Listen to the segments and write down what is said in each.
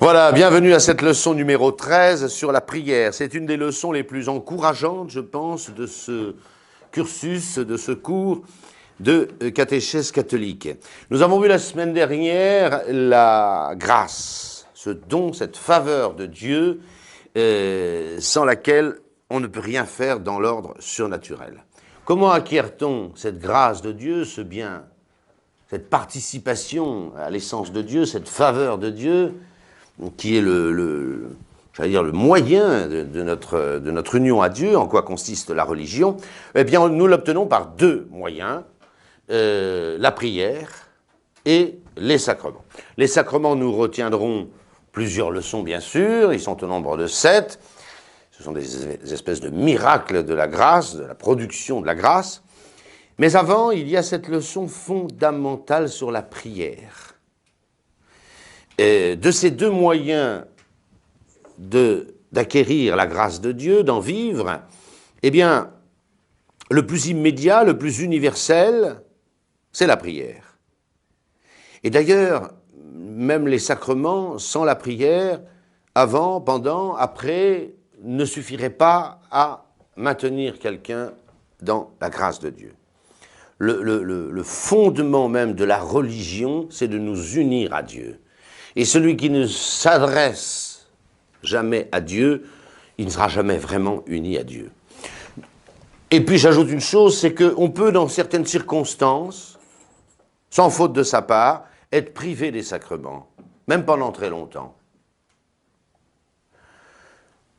Voilà, bienvenue à cette leçon numéro 13 sur la prière. C'est une des leçons les plus encourageantes, je pense, de ce cursus, de ce cours de catéchèse catholique. Nous avons vu la semaine dernière la grâce, ce don, cette faveur de Dieu, sans laquelle on ne peut rien faire dans l'ordre surnaturel. Comment acquiert-on cette grâce de Dieu, ce bien, cette participation à l'essence de Dieu, cette faveur de Dieu, qui est le moyen de notre union à Dieu, en quoi consiste la religion? Eh bien, nous l'obtenons par deux moyens, la prière et les sacrements. Les sacrements, nous retiendrons plusieurs leçons, bien sûr, ils sont au nombre de 7. Ce sont des espèces de miracles de la grâce, de la production de la grâce. Mais avant, il y a cette leçon fondamentale sur la prière. De ces deux moyens d'acquérir la grâce de Dieu, d'en vivre, eh bien, le plus immédiat, le plus universel, c'est la prière. Et d'ailleurs, même les sacrements, sans la prière, avant, pendant, après, ne suffiraient pas à maintenir quelqu'un dans la grâce de Dieu. Le fondement même de la religion, c'est de nous unir à Dieu. Et celui qui ne s'adresse jamais à Dieu, il ne sera jamais vraiment uni à Dieu. Et puis j'ajoute une chose, c'est qu'on peut, dans certaines circonstances, sans faute de sa part, être privé des sacrements, même pendant très longtemps.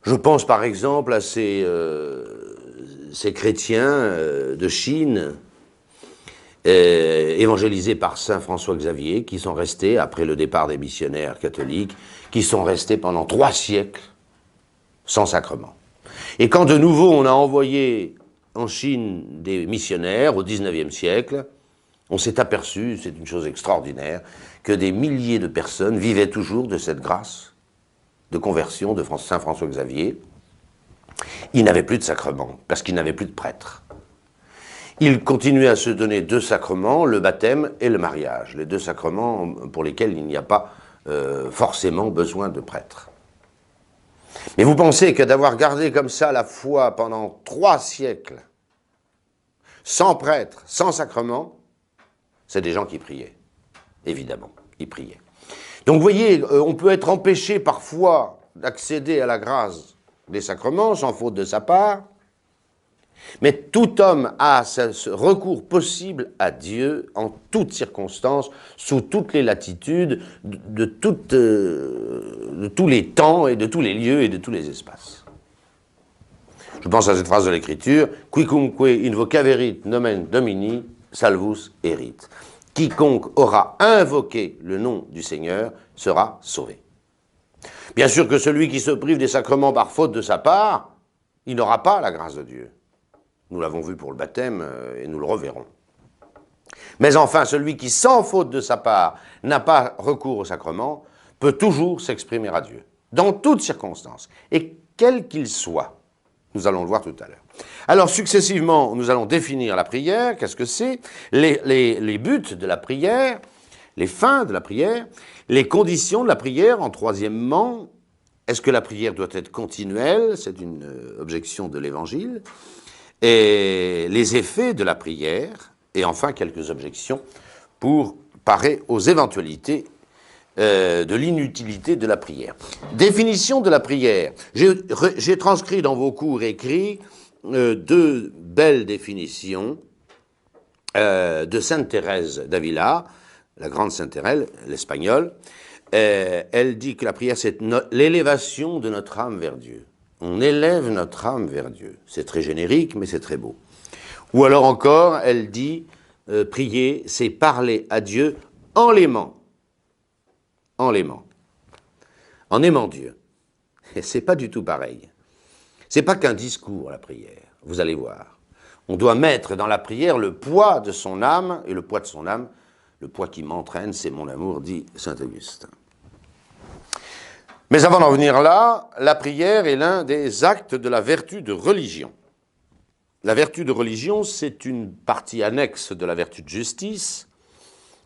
Je pense par exemple à ces chrétiens de Chine, évangélisés par saint François Xavier, qui sont restés, après le départ des missionnaires catholiques, qui sont restés pendant 3 siècles sans sacrement. Et quand de nouveau on a envoyé en Chine des missionnaires au XIXe siècle, on s'est aperçu, c'est une chose extraordinaire, que des milliers de personnes vivaient toujours de cette grâce de conversion de saint François Xavier. Ils n'avaient plus de sacrement, parce qu'ils n'avaient plus de prêtres. Il continuait à se donner 2 sacrements, le baptême et le mariage, les 2 sacrements pour lesquels il n'y a pas forcément besoin de prêtre. Mais vous pensez que d'avoir gardé comme ça la foi pendant 3 siècles, sans prêtre, sans sacrement, c'est des gens qui priaient, évidemment, ils priaient. Donc vous voyez, on peut être empêché parfois d'accéder à la grâce des sacrements, sans faute de sa part, mais tout homme a ce recours possible à Dieu en toutes circonstances, sous toutes les latitudes, de tous les temps et de tous les lieux et de tous les espaces. Je pense à cette phrase de l'Écriture, « Quicumque invocaverit nomen Domini, salvus erit ». Quiconque aura invoqué le nom du Seigneur sera sauvé. Bien sûr que celui qui se prive des sacrements par faute de sa part, il n'aura pas la grâce de Dieu. Nous l'avons vu pour le baptême et nous le reverrons. Mais enfin, celui qui, sans faute de sa part, n'a pas recours au sacrement, peut toujours s'exprimer à Dieu, dans toutes circonstances, et quel qu'il soit. Nous allons le voir tout à l'heure. Alors, successivement, nous allons définir la prière. Qu'est-ce que c'est? Les buts de la prière, les fins de la prière, les conditions de la prière. En troisièmement, est-ce que la prière doit être continuelle? C'est une objection de l'Évangile. Et les effets de la prière, et enfin quelques objections pour parer aux éventualités de l'inutilité de la prière. Définition de la prière. J'ai transcrit dans vos cours écrits 2 belles définitions de Sainte Thérèse d'Avila, la grande Sainte Thérèse, l'espagnole. Elle dit que la prière, c'est l'élévation de notre âme vers Dieu. On élève notre âme vers Dieu. C'est très générique, mais c'est très beau. Ou alors encore, elle dit, prier, c'est parler à Dieu en l'aimant. En l'aimant. En aimant Dieu. Et c'est pas du tout pareil. C'est pas qu'un discours, la prière. Vous allez voir. On doit mettre dans la prière le poids de son âme, et le poids de son âme, le poids qui m'entraîne, c'est mon amour, dit saint Augustin. Mais avant d'en venir là, la prière est l'un des actes de la vertu de religion. La vertu de religion, c'est une partie annexe de la vertu de justice.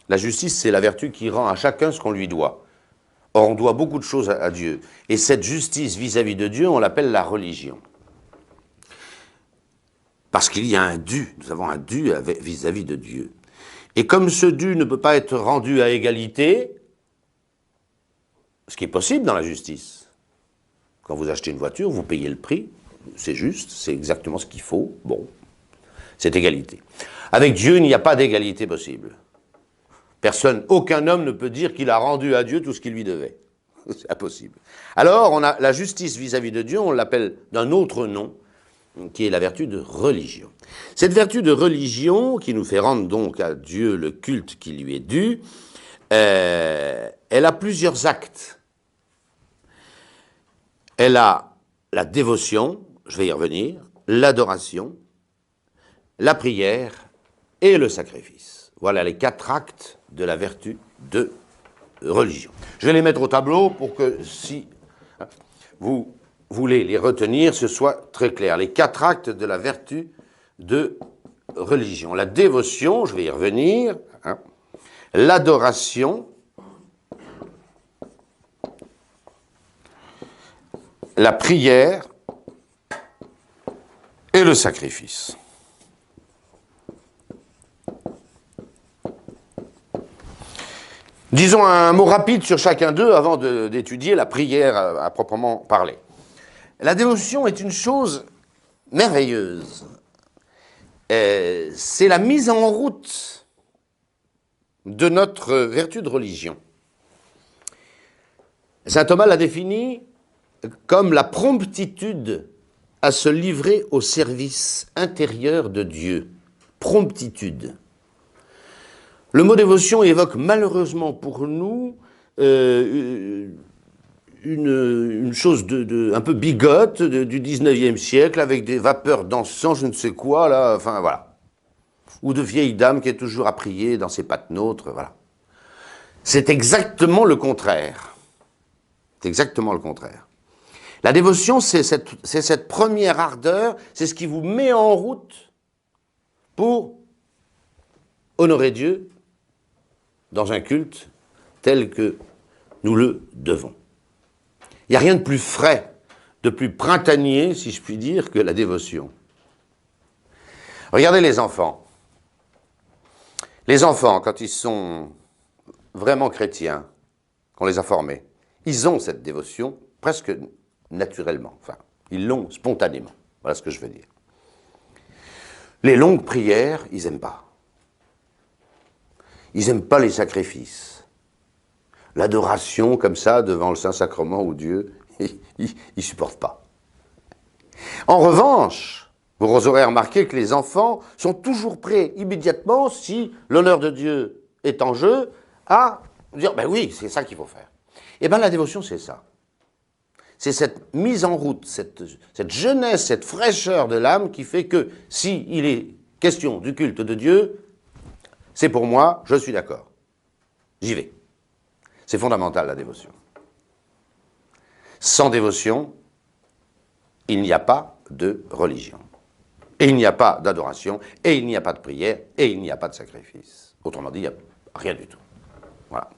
La justice, c'est la vertu qui rend à chacun ce qu'on lui doit. Or, on doit beaucoup de choses à Dieu. Et cette justice vis-à-vis de Dieu, on l'appelle la religion. Parce qu'il y a un dû, nous avons un dû vis-à-vis de Dieu. Et comme ce dû ne peut pas être rendu à égalité, ce qui est possible dans la justice, quand vous achetez une voiture, vous payez le prix, c'est juste, c'est exactement ce qu'il faut, bon, c'est égalité. Avec Dieu, il n'y a pas d'égalité possible. Personne, aucun homme ne peut dire qu'il a rendu à Dieu tout ce qu'il lui devait. C'est impossible. Alors, on a la justice vis-à-vis de Dieu, on l'appelle d'un autre nom, qui est la vertu de religion. Cette vertu de religion, qui nous fait rendre donc à Dieu le culte qui lui est dû, elle a plusieurs actes. Elle a la dévotion, je vais y revenir, l'adoration, la prière et le sacrifice. Voilà les 4 actes de la vertu de religion. Je vais les mettre au tableau pour que si vous voulez les retenir, ce soit très clair. Les 4 actes de la vertu de religion. La dévotion, je vais y revenir, hein. L'adoration, la prière et le sacrifice. Disons un mot rapide sur chacun d'eux avant d'étudier la prière à proprement parler. La dévotion est une chose merveilleuse. C'est la mise en route de notre vertu de religion. Saint Thomas l'a définie comme la promptitude à se livrer au service intérieur de Dieu. Promptitude. Le mot dévotion évoque malheureusement pour nous une chose un peu bigote du 19e siècle, avec des vapeurs d'encens, je ne sais quoi, là, enfin voilà. Ou de vieille dame qui est toujours à prier dans ses patenôtres, voilà. C'est exactement le contraire. C'est exactement le contraire. La dévotion, c'est cette première ardeur, c'est ce qui vous met en route pour honorer Dieu dans un culte tel que nous le devons. Il n'y a rien de plus frais, de plus printanier, si je puis dire, que la dévotion. Regardez les enfants. Les enfants, quand ils sont vraiment chrétiens, qu'on les a formés, ils ont cette dévotion presque naturellement. Enfin, ils l'ont spontanément. Voilà ce que je veux dire. Les longues prières, ils n'aiment pas. Ils n'aiment pas les sacrifices. L'adoration comme ça devant le Saint-Sacrement ou Dieu, ils ne supportent pas. En revanche, vous aurez remarqué que les enfants sont toujours prêts immédiatement, si l'honneur de Dieu est en jeu, à dire « ben oui, c'est ça qu'il faut faire ». Eh bien la dévotion, c'est ça. C'est cette mise en route, cette jeunesse, cette fraîcheur de l'âme qui fait que si il est question du culte de Dieu, c'est pour moi, je suis d'accord. J'y vais. C'est fondamental, la dévotion. Sans dévotion, il n'y a pas de religion. Et il n'y a pas d'adoration, et il n'y a pas de prière, et il n'y a pas de sacrifice. Autrement dit, il n'y a rien du tout. Voilà.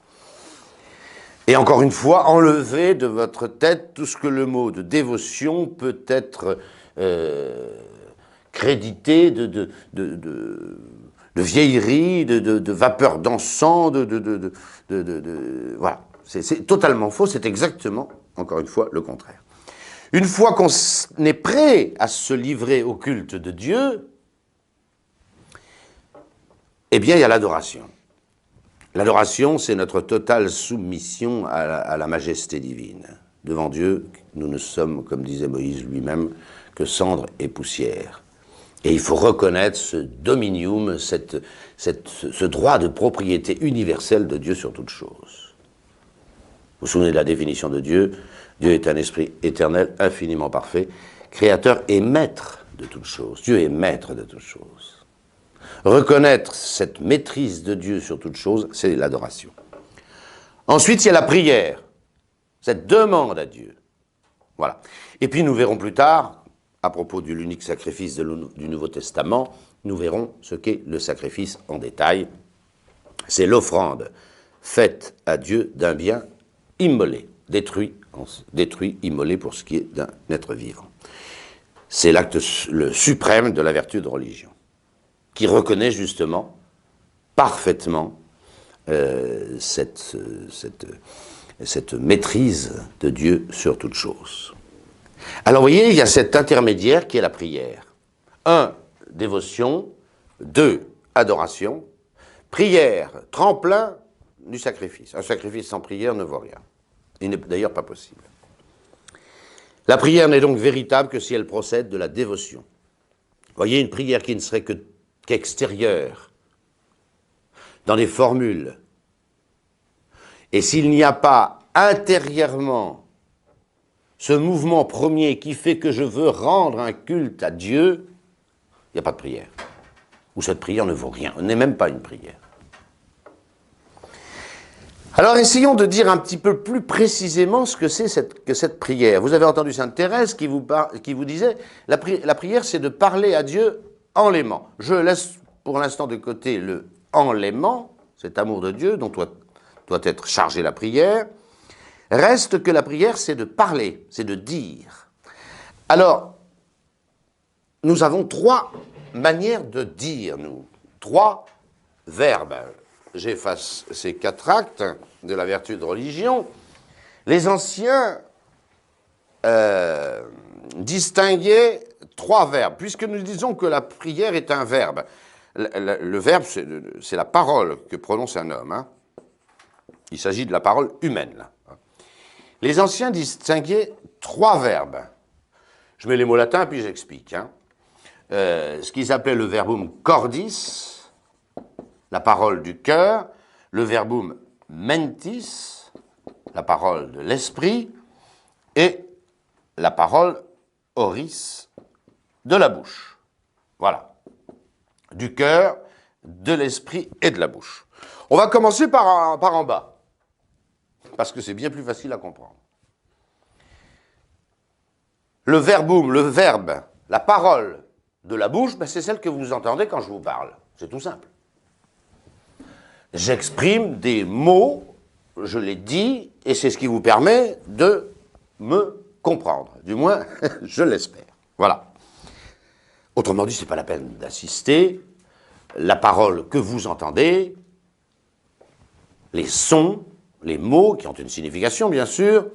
Et encore une fois, enlevez de votre tête tout ce que le mot de dévotion peut être crédité de vieillerie, de vapeur d'encens, voilà. C'est totalement faux, c'est exactement, encore une fois, le contraire. Une fois qu'on est prêt à se livrer au culte de Dieu, eh bien, il y a l'adoration. L'adoration, c'est notre totale soumission à la majesté divine. Devant Dieu, nous ne sommes, comme disait Moïse lui-même, que cendre et poussière. Et il faut reconnaître ce dominium, ce droit de propriété universelle de Dieu sur toute chose. Vous vous souvenez de la définition de Dieu? Dieu est un esprit éternel, infiniment parfait, créateur et maître de toutes choses. Dieu est maître de toutes choses. Reconnaître cette maîtrise de Dieu sur toutes choses, c'est l'adoration. Ensuite, il y a la prière, cette demande à Dieu. Voilà. Et puis nous verrons plus tard, à propos de l'unique sacrifice du Nouveau Testament, nous verrons ce qu'est le sacrifice en détail. C'est l'offrande faite à Dieu d'un bien immolé, détruit, immolé pour ce qui est d'un être vivant. C'est l'acte le suprême de la vertu de religion, qui reconnaît justement parfaitement cette maîtrise de Dieu sur toute chose. Alors vous voyez, il y a cet intermédiaire qui est la prière. 1, dévotion. 2, adoration. Prière, tremplin du sacrifice. Un sacrifice sans prière ne vaut rien. Il n'est d'ailleurs pas possible. La prière n'est donc véritable que si elle procède de la dévotion. Vous voyez, une prière qui ne serait qu'extérieure, dans des formules, et s'il n'y a pas intérieurement ce mouvement premier qui fait que je veux rendre un culte à Dieu, il n'y a pas de prière. Ou cette prière ne vaut rien, n'est même pas une prière. Alors essayons de dire un petit peu plus précisément ce que c'est que cette prière. Vous avez entendu Sainte Thérèse qui vous disait la prière c'est de parler à Dieu en l'aimant. Je laisse pour l'instant de côté le en l'aimant, cet amour de Dieu dont doit être chargée la prière. Reste que la prière c'est de parler, c'est de dire. Alors, nous avons 3 manières de dire, nous. 3 verbes. J'efface ces 4 actes de la vertu de religion. Les anciens distinguaient 3 verbes, puisque nous disons que la prière est un verbe. Le verbe, c'est la parole que prononce un homme. Hein. Il s'agit de la parole humaine. Là. Les anciens distinguaient 3 verbes. Je mets les mots latins, puis j'explique. Hein. Ce qu'ils appelaient le verbum cordis, la parole du cœur, le verbum mentis, la parole de l'esprit, et la parole oris, de la bouche. Voilà. Du cœur, de l'esprit et de la bouche. On va commencer par en bas, parce que c'est bien plus facile à comprendre. Le verbum, le verbe, la parole de la bouche, ben c'est celle que vous entendez quand je vous parle. C'est tout simple. J'exprime des mots, je les dis, et c'est ce qui vous permet de me comprendre. Du moins, je l'espère. Voilà. Autrement dit, ce n'est pas la peine d'assister. La parole que vous entendez, les sons, les mots qui ont une signification, bien sûr,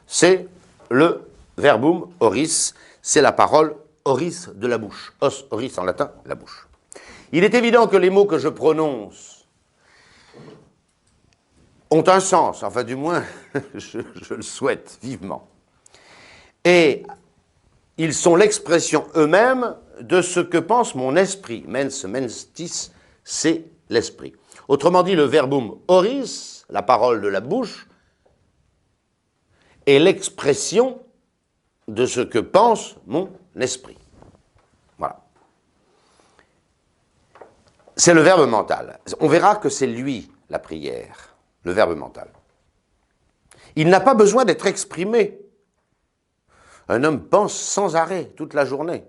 c'est le verbum oris, c'est la parole oris de la bouche. Os, oris en latin, la bouche. Il est évident que les mots que je prononce ont un sens, enfin du moins, je le souhaite vivement. Et ils sont l'expression eux-mêmes de ce que pense mon esprit. Mens, menstis, c'est l'esprit. Autrement dit, le verbum oris, la parole de la bouche, est l'expression de ce que pense mon esprit. Voilà. C'est le verbe mental. On verra que c'est lui, la prière, le verbe mental. Il n'a pas besoin d'être exprimé. Un homme pense sans arrêt toute la journée.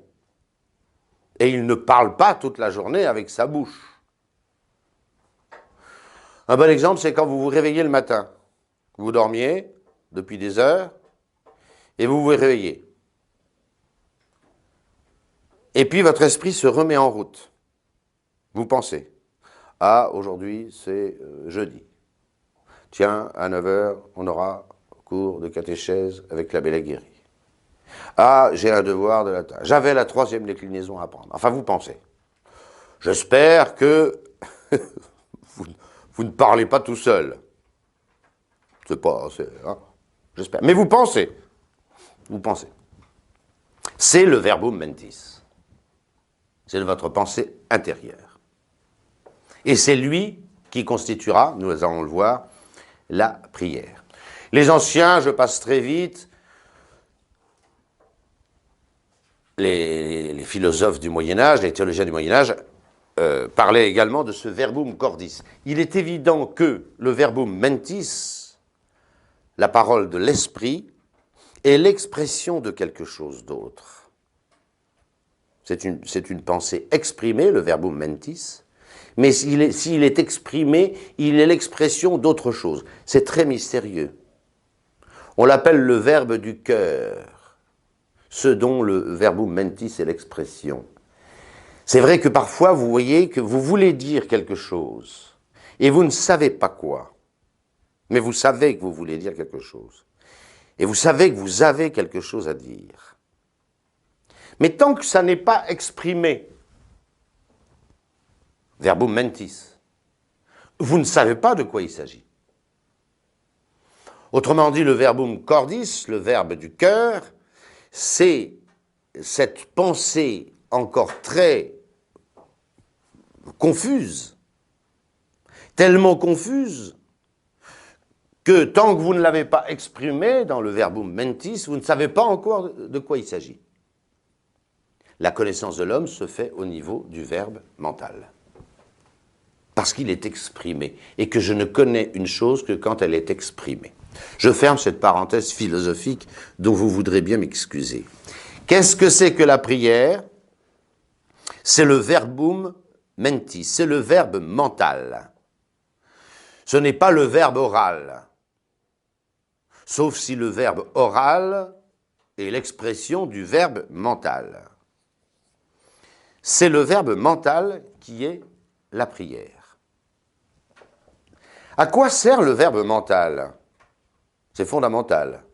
Et il ne parle pas toute la journée avec sa bouche. Un bon exemple, c'est quand vous vous réveillez le matin. Vous dormiez depuis des heures et vous vous réveillez. Et puis votre esprit se remet en route. Vous pensez, ah, aujourd'hui c'est jeudi. Tiens, à 9h, on aura cours de catéchèse avec l'abbé Laguérie. Ah, j'ai un devoir de latin. J'avais la 3e déclinaison à apprendre. Enfin, vous pensez. J'espère que vous ne parlez pas tout seul. C'est pas... Hein, j'espère. Mais vous pensez. Vous pensez. C'est le verbum mentis. C'est votre pensée intérieure. Et c'est lui qui constituera, nous allons le voir, la prière. Les anciens, je passe très vite, les philosophes du Moyen-Âge, les théologiens du Moyen-Âge, parlaient également de ce verbum cordis. Il est évident que le verbum mentis, la parole de l'esprit, est l'expression de quelque chose d'autre. C'est une pensée exprimée, le verbum mentis, mais s'il est exprimé, il est l'expression d'autre chose. C'est très mystérieux. On l'appelle le verbe du cœur, ce dont le verbum mentis est l'expression. C'est vrai que parfois, vous voyez que vous voulez dire quelque chose, et vous ne savez pas quoi. Mais vous savez que vous voulez dire quelque chose. Et vous savez que vous avez quelque chose à dire. Mais tant que ça n'est pas exprimé, verbum mentis, vous ne savez pas de quoi il s'agit. Autrement dit, le verbum cordis, le verbe du cœur, c'est cette pensée encore très confuse, tellement confuse, que tant que vous ne l'avez pas exprimé dans le verbum mentis, vous ne savez pas encore de quoi il s'agit. La connaissance de l'homme se fait au niveau du verbe mental. Parce qu'il est exprimé, et que je ne connais une chose que quand elle est exprimée. Je ferme cette parenthèse philosophique dont vous voudrez bien m'excuser. Qu'est-ce que c'est que la prière? C'est le verbum mentis, c'est le verbe mental. Ce n'est pas le verbe oral. Sauf si le verbe oral est l'expression du verbe mental. C'est le verbe mental qui est la prière. À quoi sert le verbe mental? C'est fondamental.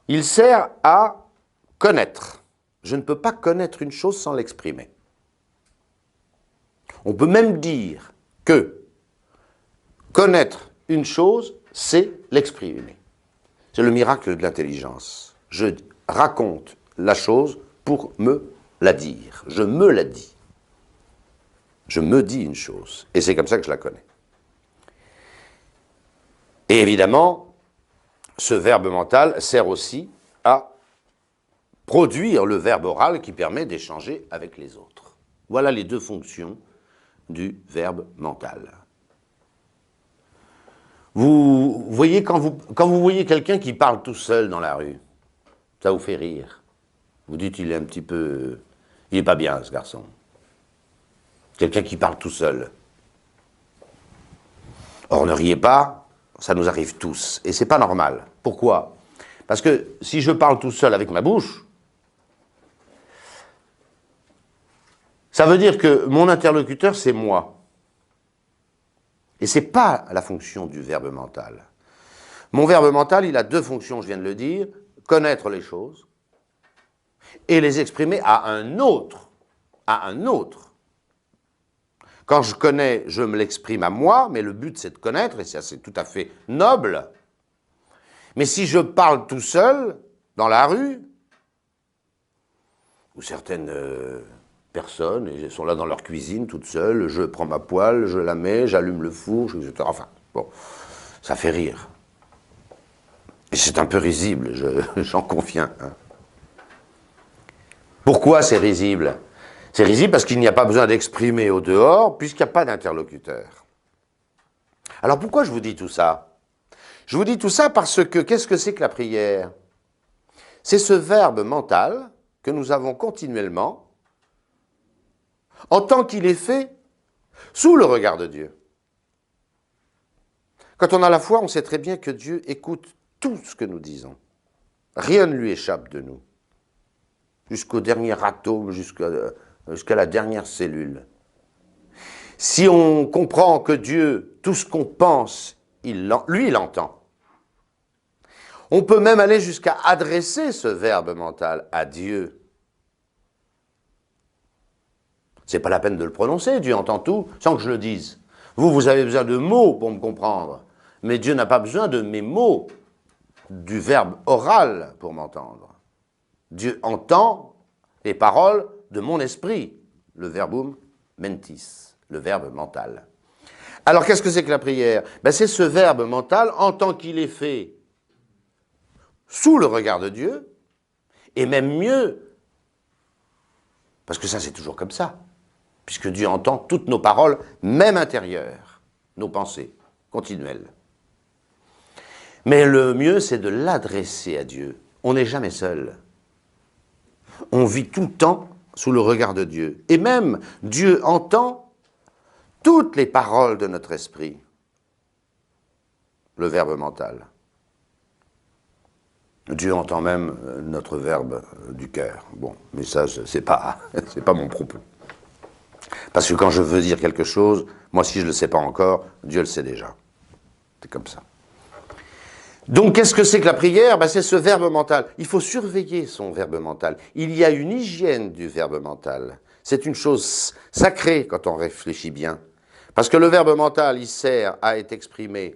Il sert à connaître. Je ne peux pas connaître une chose sans l'exprimer. On peut même dire que connaître une chose, c'est l'exprimer. C'est le miracle de l'intelligence. Je raconte la chose pour me la dire. Je me la dis. Je me dis une chose. Et c'est comme ça que je la connais. Et évidemment, ce verbe mental sert aussi à produire le verbe oral qui permet d'échanger avec les autres. Voilà les deux fonctions du verbe mental. Vous voyez, quand vous voyez quelqu'un qui parle tout seul dans la rue, ça vous fait rire. Vous dites, il est un petit peu... Il n'est pas bien, ce garçon. Quelqu'un qui parle tout seul. Or, ne riez pas, ça nous arrive tous. Et c'est pas normal. Pourquoi? Parce que si je parle tout seul avec ma bouche, ça veut dire que mon interlocuteur, c'est moi. Et ce n'est pas la fonction du verbe mental. Mon verbe mental, il a deux fonctions, je viens de le dire, connaître les choses et les exprimer à un autre. À un autre. Quand je connais, je me l'exprime à moi, mais le but c'est de connaître, et ça c'est tout à fait noble. Mais si je parle tout seul, dans la rue, où certaines personnes, elles sont là dans leur cuisine, toutes seules, je prends ma poêle, je la mets, j'allume le four, etc. Enfin, bon, ça fait rire. Et c'est un peu risible, j'en conviens. Hein. Pourquoi c'est risible? C'est risible parce qu'il n'y a pas besoin d'exprimer au dehors, puisqu'il n'y a pas d'interlocuteur. Alors pourquoi je vous dis tout ça? Je vous dis tout ça parce que, qu'est-ce que c'est que la prière? C'est ce verbe mental que nous avons continuellement, en tant qu'il est fait sous le regard de Dieu. Quand on a la foi, on sait très bien que Dieu écoute tout ce que nous disons. Rien ne lui échappe de nous. Jusqu'au dernier atome, jusqu'à la dernière cellule. Si on comprend que Dieu, tout ce qu'on pense, lui, il entend. On peut même aller jusqu'à adresser ce verbe mental à Dieu. C'est pas la peine de le prononcer, Dieu entend tout, sans que je le dise. Vous avez besoin de mots pour me comprendre, mais Dieu n'a pas besoin de mes mots, du verbe oral pour m'entendre. Dieu entend les paroles de mon esprit, le verbum mentis, le verbe mental. Alors qu'est-ce que c'est que la prière? C'est ce verbe mental en tant qu'il est fait sous le regard de Dieu, et même mieux, parce que ça c'est toujours comme ça, puisque Dieu entend toutes nos paroles, même intérieures, nos pensées continuelles. Mais le mieux c'est de l'adresser à Dieu. On n'est jamais seul. On vit tout le temps sous le regard de Dieu. Et même Dieu entend toutes les paroles de notre esprit, le verbe mental. Dieu entend même notre verbe du cœur. Bon, mais ça, c'est pas mon propos. Parce que quand je veux dire quelque chose, moi, si je ne le sais pas encore, Dieu le sait déjà. C'est comme ça. Donc, qu'est-ce que c'est que la prière? C'est ce verbe mental. Il faut surveiller son verbe mental. Il y a une hygiène du verbe mental. C'est une chose sacrée quand on réfléchit bien. Parce que le verbe mental, il sert à être exprimé.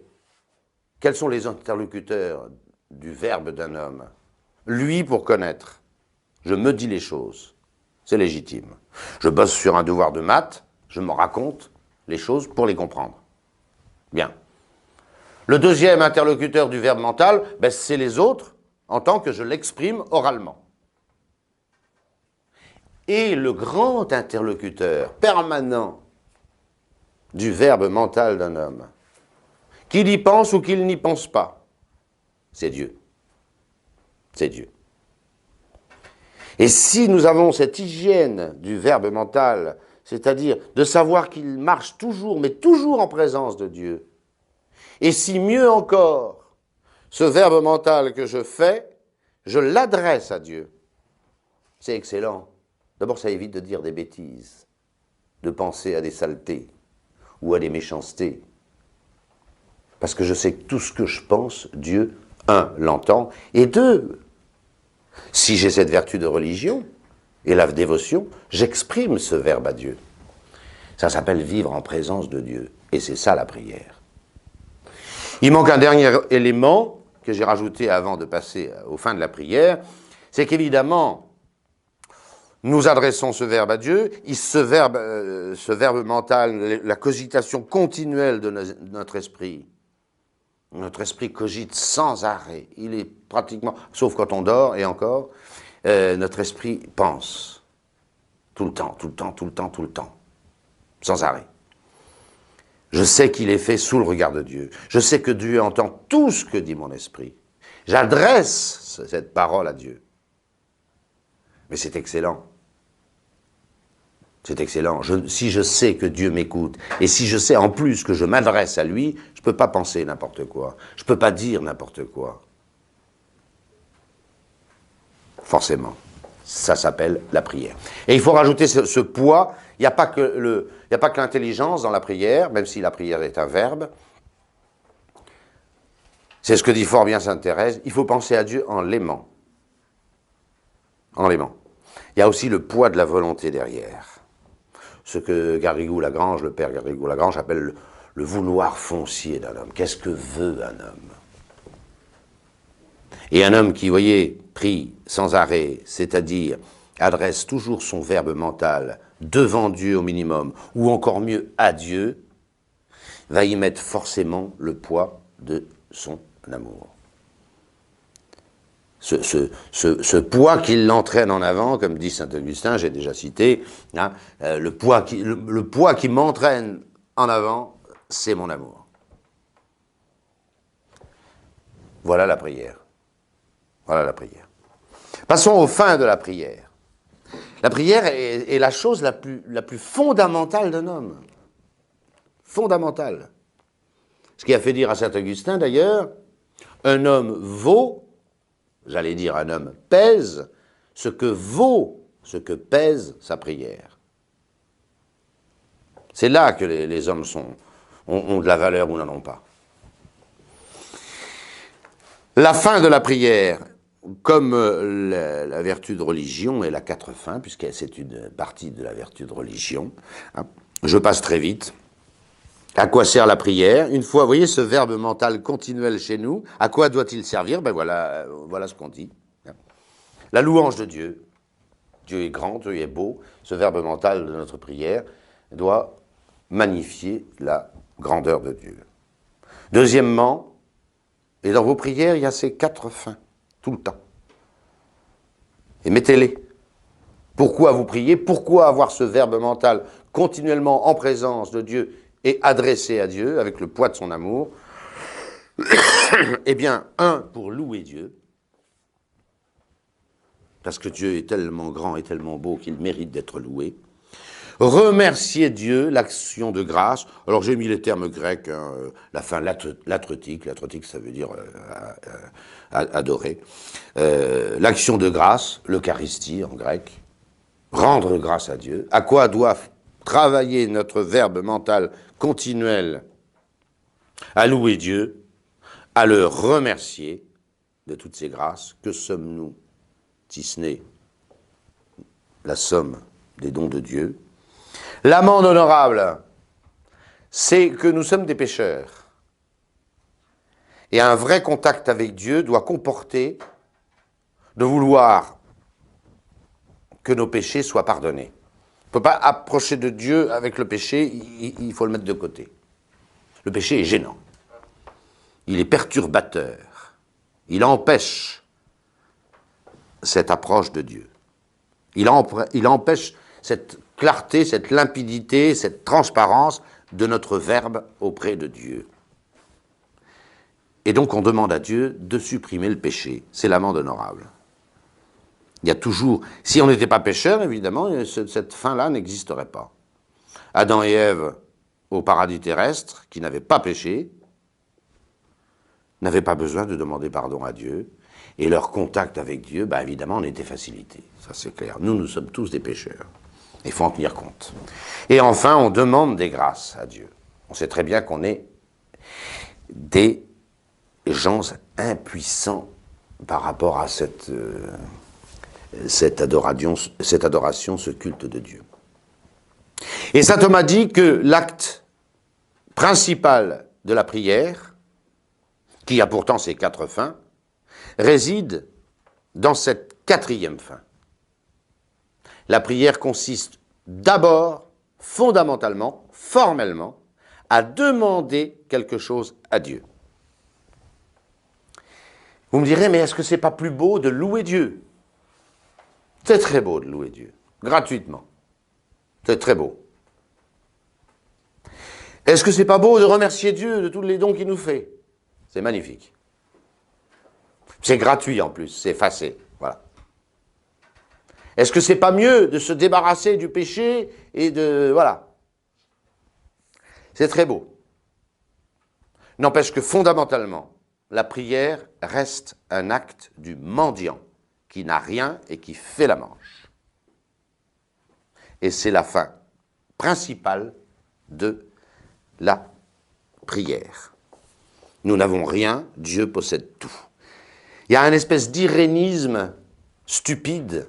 Quels sont les interlocuteurs du verbe d'un homme? Lui, pour connaître. Je me dis les choses. C'est légitime. Je bosse sur un devoir de maths, je me raconte les choses pour les comprendre. Bien. Le deuxième interlocuteur du verbe mental, c'est les autres, en tant que je l'exprime oralement. Et le grand interlocuteur permanent du verbe mental d'un homme, qu'il y pense ou qu'il n'y pense pas, c'est Dieu. C'est Dieu. Et si nous avons cette hygiène du verbe mental, c'est-à-dire de savoir qu'il marche toujours, mais toujours en présence de Dieu, et si mieux encore, ce verbe mental que je fais, je l'adresse à Dieu, c'est excellent. D'abord, ça évite de dire des bêtises, de penser à des saletés ou à des méchancetés. Parce que je sais que tout ce que je pense, Dieu, un, l'entend, et deux, si j'ai cette vertu de religion et la dévotion, j'exprime ce verbe à Dieu. Ça s'appelle vivre en présence de Dieu. Et c'est ça la prière. Il manque un dernier élément que j'ai rajouté avant de passer aux fins de la prière, c'est qu'évidemment, nous adressons ce verbe à Dieu, ce verbe mental, la cogitation continuelle de notre esprit. Notre esprit cogite sans arrêt. Il est pratiquement, sauf quand on dort, et encore, notre esprit pense. Tout le temps, tout le temps, tout le temps, tout le temps. Sans arrêt. Je sais qu'il est fait sous le regard de Dieu. Je sais que Dieu entend tout ce que dit mon esprit. J'adresse cette parole à Dieu. Mais c'est excellent. C'est excellent. Si je sais que Dieu m'écoute, et si je sais en plus que je m'adresse à lui, je ne peux pas penser n'importe quoi. Je ne peux pas dire n'importe quoi. Forcément. Ça s'appelle la prière. Et il faut rajouter ce poids. Il n'y a pas que l'intelligence dans la prière, même si la prière est un verbe. C'est ce que dit fort bien sainte Thérèse. Il faut penser à Dieu en l'aimant. En l'aimant. Il y a aussi le poids de la volonté derrière. Ce que Garrigou-Lagrange, le père Garrigou-Lagrange, appelle le vouloir foncier d'un homme. Qu'est-ce que veut un homme? Et un homme qui, vous voyez, prie sans arrêt, c'est-à-dire adresse toujours son verbe mental devant Dieu au minimum, ou encore mieux à Dieu, va y mettre forcément le poids de son amour. Ce poids qui l'entraîne en avant, comme dit saint Augustin, j'ai déjà cité, hein, le poids qui m'entraîne en avant, c'est mon amour. Voilà la prière. Voilà la prière. Passons aux fins de la prière. La prière est la chose la plus fondamentale d'un homme. Fondamentale. Ce qui a fait dire à saint Augustin, d'ailleurs, un homme vaut, j'allais dire un homme pèse, ce que pèse sa prière. C'est là que les hommes ont de la valeur ou n'en ont pas. La fin de la prière, comme la vertu de religion, elle a 4 fins, puisque c'est une partie de la vertu de religion. Je passe très vite. À quoi sert la prière? Une fois, vous voyez ce verbe mental continuel chez nous, à quoi doit-il servir? Voilà ce qu'on dit. La louange de Dieu. Dieu est grand, Dieu est beau. Ce verbe mental de notre prière doit magnifier la grandeur de Dieu. Deuxièmement, et dans vos prières, il y a ces 4 fins, tout le temps. Et mettez-les. Pourquoi vous priez? Pourquoi avoir ce verbe mental continuellement en présence de Dieu et adressé à Dieu avec le poids de son amour? Eh bien, pour louer Dieu, parce que Dieu est tellement grand et tellement beau qu'il mérite d'être loué. Remercier Dieu, l'action de grâce. Alors j'ai mis les termes grecs, hein, la fin latretique. Latretique, ça veut dire adorer. L'action de grâce, l'Eucharistie en grec. Rendre grâce à Dieu. À quoi doit travailler notre verbe mental continuel? À louer Dieu, à le remercier de toutes ses grâces. Que sommes-nous, si ce n'est la somme des dons de Dieu? L'amende honorable, c'est que nous sommes des pécheurs. Et un vrai contact avec Dieu doit comporter de vouloir que nos péchés soient pardonnés. On ne peut pas approcher de Dieu avec le péché, il faut le mettre de côté. Le péché est gênant. Il est perturbateur. Il empêche cette approche de Dieu. Il empêche cette clarté, cette limpidité, cette transparence de notre verbe auprès de Dieu. Et donc on demande à Dieu de supprimer le péché. C'est l'amende honorable. Il y a toujours... Si on n'était pas pécheur, évidemment, cette fin-là n'existerait pas. Adam et Ève, au paradis terrestre, qui n'avaient pas péché, n'avaient pas besoin de demander pardon à Dieu. Et leur contact avec Dieu, bah, évidemment, en était facilité. Ça, c'est clair. Nous sommes tous des pécheurs. Il faut en tenir compte. Et enfin, on demande des grâces à Dieu. On sait très bien qu'on est des gens impuissants par rapport à cette adoration, ce culte de Dieu. Et saint Thomas dit que l'acte principal de la prière, qui a pourtant ses 4 fins, réside dans cette 4e fin. La prière consiste d'abord, fondamentalement, formellement, à demander quelque chose à Dieu. Vous me direz, mais est-ce que c'est pas plus beau de louer Dieu? C'est très beau de louer Dieu, gratuitement. C'est très beau. Est-ce que c'est pas beau de remercier Dieu de tous les dons qu'il nous fait? C'est magnifique. C'est gratuit en plus, c'est effacé. Voilà. Est-ce que c'est pas mieux de se débarrasser du péché et de... Voilà. C'est très beau. N'empêche que fondamentalement, la prière reste un acte du mendiant qui n'a rien et qui fait la manche. Et c'est la fin principale de la prière. Nous n'avons rien, Dieu possède tout. Il y a une espèce d'irénisme stupide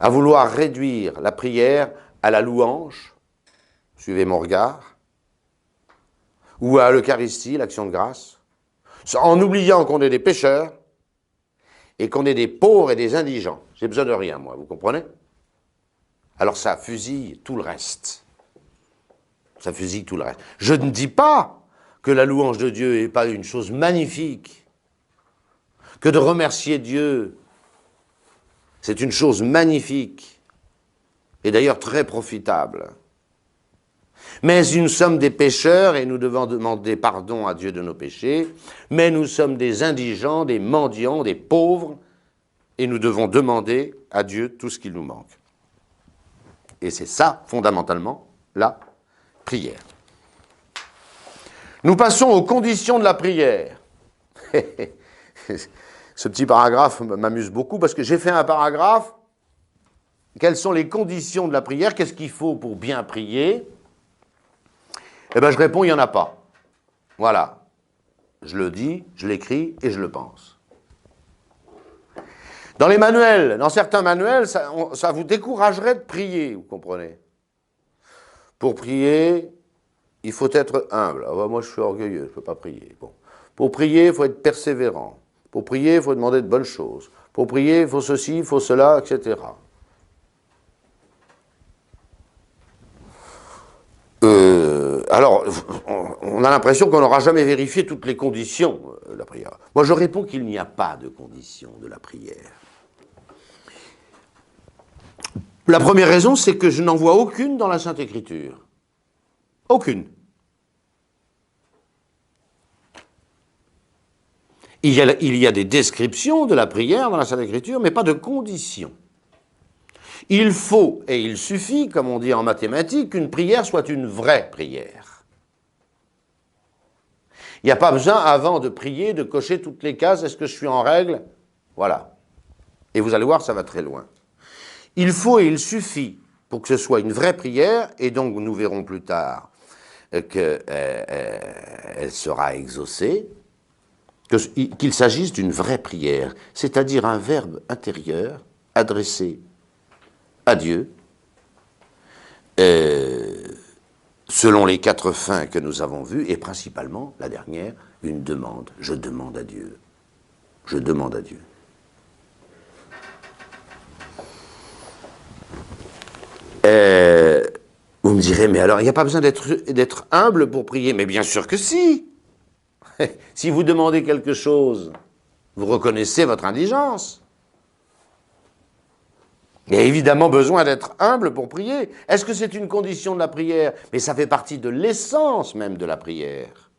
à vouloir réduire la prière à la louange, suivez mon regard, ou à l'Eucharistie, l'action de grâce, en oubliant qu'on est des pécheurs et qu'on est des pauvres et des indigents. J'ai besoin de rien, moi, vous comprenez? Alors ça fusille tout le reste. Ça fusille tout le reste. Je ne dis pas que la louange de Dieu n'est pas une chose magnifique, que de remercier Dieu, c'est une chose magnifique, et d'ailleurs très profitable. Mais nous sommes des pécheurs et nous devons demander pardon à Dieu de nos péchés, mais nous sommes des indigents, des mendiants, des pauvres, et nous devons demander à Dieu tout ce qu'il nous manque. Et c'est ça, fondamentalement, la prière. Nous passons aux conditions de la prière. Ce petit paragraphe m'amuse beaucoup parce que j'ai fait un paragraphe. Quelles sont les conditions de la prière? Qu'est-ce qu'il faut pour bien prier? Eh bien, je réponds, il n'y en a pas. Voilà. Je le dis, je l'écris et je le pense. Dans les manuels, dans certains manuels, ça vous découragerait de prier, vous comprenez? Pour prier, il faut être humble. Ah ben, moi, je suis orgueilleux, je ne peux pas prier. Bon. Pour prier, il faut être persévérant. Pour prier, il faut demander de bonnes choses. Pour prier, il faut ceci, il faut cela, etc. Alors, on a l'impression qu'on n'aura jamais vérifié toutes les conditions de la prière. Moi, je réponds qu'il n'y a pas de conditions de la prière. La première raison, c'est que je n'en vois aucune dans la Sainte Écriture. Aucune. Il y a des descriptions de la prière dans la Sainte Écriture, mais pas de conditions. Il faut et il suffit, comme on dit en mathématiques, qu'une prière soit une vraie prière. Il n'y a pas besoin, avant de prier, de cocher toutes les cases. Est-ce que je suis en règle? Voilà. Et vous allez voir, ça va très loin. Il faut et il suffit pour que ce soit une vraie prière, et donc nous verrons plus tard qu'elle sera exaucée, qu'il s'agisse d'une vraie prière, c'est-à-dire un verbe intérieur adressé à Dieu, selon les 4 fins que nous avons vues, et principalement, la dernière, une demande. Je demande à Dieu. Je demande à Dieu. Vous me direz, mais alors, il n'y a pas besoin d'être humble pour prier. Mais bien sûr que si. Si vous demandez quelque chose, vous reconnaissez votre indigence. Il y a évidemment besoin d'être humble pour prier. Est-ce que c'est une condition de la prière? Mais ça fait partie de l'essence même de la prière.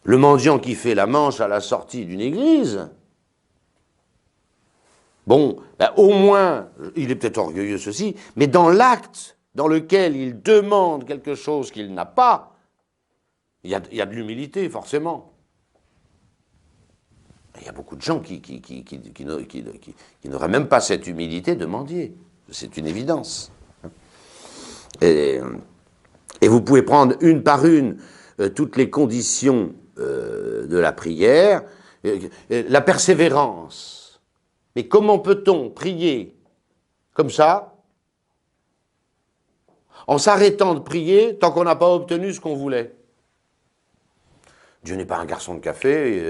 Le mendiant qui fait la manche à la sortie d'une église, bon, ben, au moins, il est peut-être orgueilleux ceci, mais dans l'acte dans lequel il demande quelque chose qu'il n'a pas, il y a de l'humilité, forcément. Il y a beaucoup de gens qui n'auraient même pas cette humilité de mendier. C'est une évidence. Et vous pouvez prendre une par une toutes les conditions de la prière. La persévérance. Mais comment peut-on prier comme ça, en s'arrêtant de prier tant qu'on n'a pas obtenu ce qu'on voulait? Dieu n'est pas un garçon de café,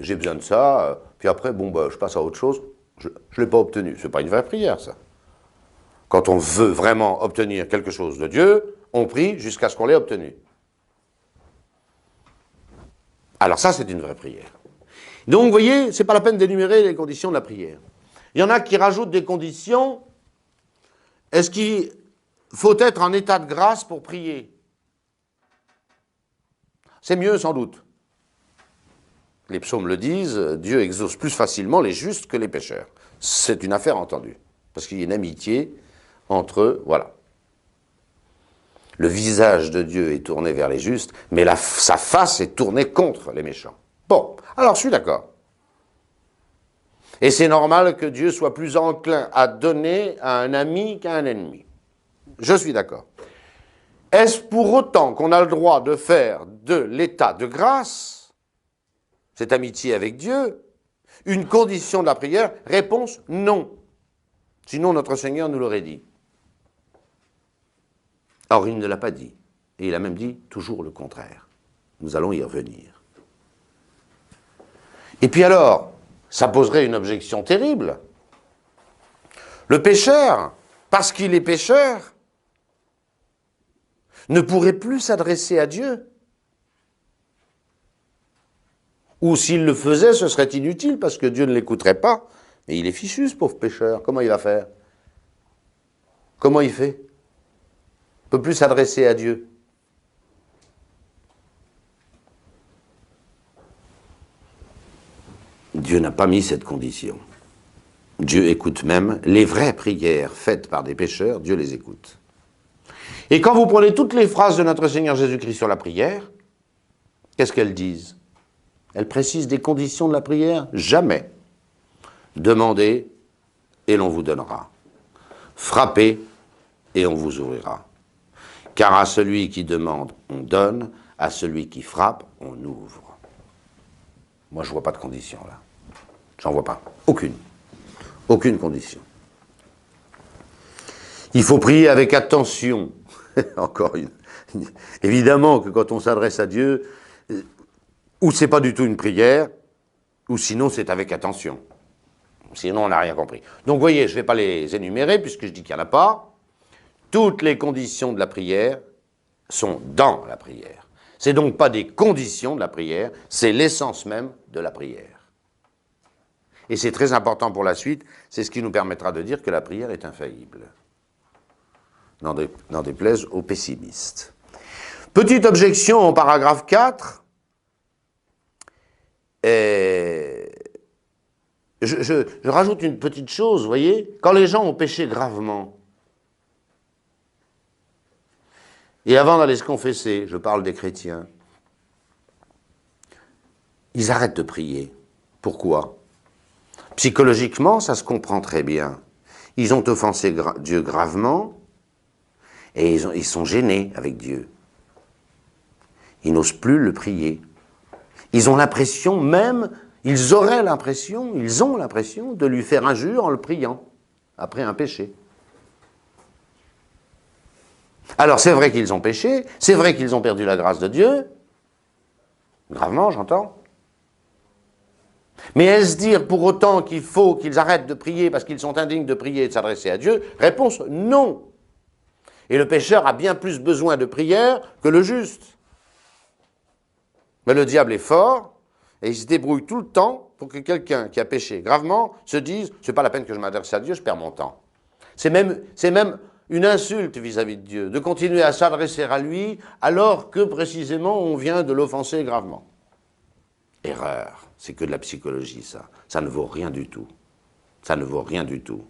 j'ai besoin de ça, puis après, bon, bah, je passe à autre chose, je ne l'ai pas obtenu. Ce n'est pas une vraie prière, ça. Quand on veut vraiment obtenir quelque chose de Dieu, on prie jusqu'à ce qu'on l'ait obtenu. Alors ça, c'est une vraie prière. Donc, vous voyez, ce n'est pas la peine d'énumérer les conditions de la prière. Il y en a qui rajoutent des conditions. Est-ce qu'il faut être en état de grâce pour prier? C'est mieux, sans doute. Les psaumes le disent, Dieu exauce plus facilement les justes que les pécheurs. C'est une affaire entendue, parce qu'il y a une amitié entre eux, voilà. Le visage de Dieu est tourné vers les justes, mais sa face est tournée contre les méchants. Bon, alors je suis d'accord. Et c'est normal que Dieu soit plus enclin à donner à un ami qu'à un ennemi. Je suis d'accord. Est-ce pour autant qu'on a le droit de faire de l'état de grâce, cette amitié avec Dieu, une condition de la prière? Réponse, non. Sinon, notre Seigneur nous l'aurait dit. Or, il ne l'a pas dit. Et il a même dit toujours le contraire. Nous allons y revenir. Et puis alors, ça poserait une objection terrible. Le pécheur, parce qu'il est pécheur, ne pourrait plus s'adresser à Dieu. Ou s'il le faisait, ce serait inutile, parce que Dieu ne l'écouterait pas. Mais il est fichu, ce pauvre pécheur. Comment il va faire? Comment il fait? Il ne peut plus s'adresser à Dieu. Dieu n'a pas mis cette condition. Dieu écoute même les vraies prières faites par des pécheurs, Dieu les écoute. Et quand vous prenez toutes les phrases de notre Seigneur Jésus-Christ sur la prière, qu'est-ce qu'elles disent? Elles précisent des conditions de la prière? Jamais. Demandez et l'on vous donnera. Frappez et on vous ouvrira. Car à celui qui demande, on donne, à celui qui frappe, on ouvre. Moi, je ne vois pas de condition là. J'en vois pas. Aucune. Aucune condition. Il faut prier avec attention. Encore une. Évidemment que quand on s'adresse à Dieu, ou c'est pas du tout une prière, ou sinon c'est avec attention. Sinon on n'a rien compris. Donc vous voyez, je ne vais pas les énumérer puisque je dis qu'il n'y en a pas. Toutes les conditions de la prière sont dans la prière. C'est donc pas des conditions de la prière, c'est l'essence même de la prière. Et c'est très important pour la suite, c'est ce qui nous permettra de dire que la prière est infaillible. N'en déplaise aux pessimistes. Petite objection au paragraphe 4. je rajoute une petite chose, vous voyez, quand les gens ont péché gravement, et avant d'aller se confesser, je parle des chrétiens, ils arrêtent de prier. Pourquoi? Psychologiquement, ça se comprend très bien. Ils ont offensé Dieu gravement, et ils sont gênés avec Dieu. Ils n'osent plus le prier. Ils ont l'impression même, ils ont l'impression de lui faire injure en le priant, après un péché. Alors c'est vrai qu'ils ont péché, c'est vrai qu'ils ont perdu la grâce de Dieu, gravement j'entends, mais est-ce dire pour autant qu'il faut qu'ils arrêtent de prier parce qu'ils sont indignes de prier et de s'adresser à Dieu? Réponse non. Et le pécheur a bien plus besoin de prière que le juste. Mais le diable est fort, et il se débrouille tout le temps pour que quelqu'un qui a péché gravement se dise « c'est pas la peine que je m'adresse à Dieu, je perds mon temps ». C'est même une insulte vis-à-vis de Dieu, de continuer à s'adresser à lui alors que précisément on vient de l'offenser gravement. Erreur, c'est que de la psychologie ça. Ça ne vaut rien du tout. Ça ne vaut rien du tout.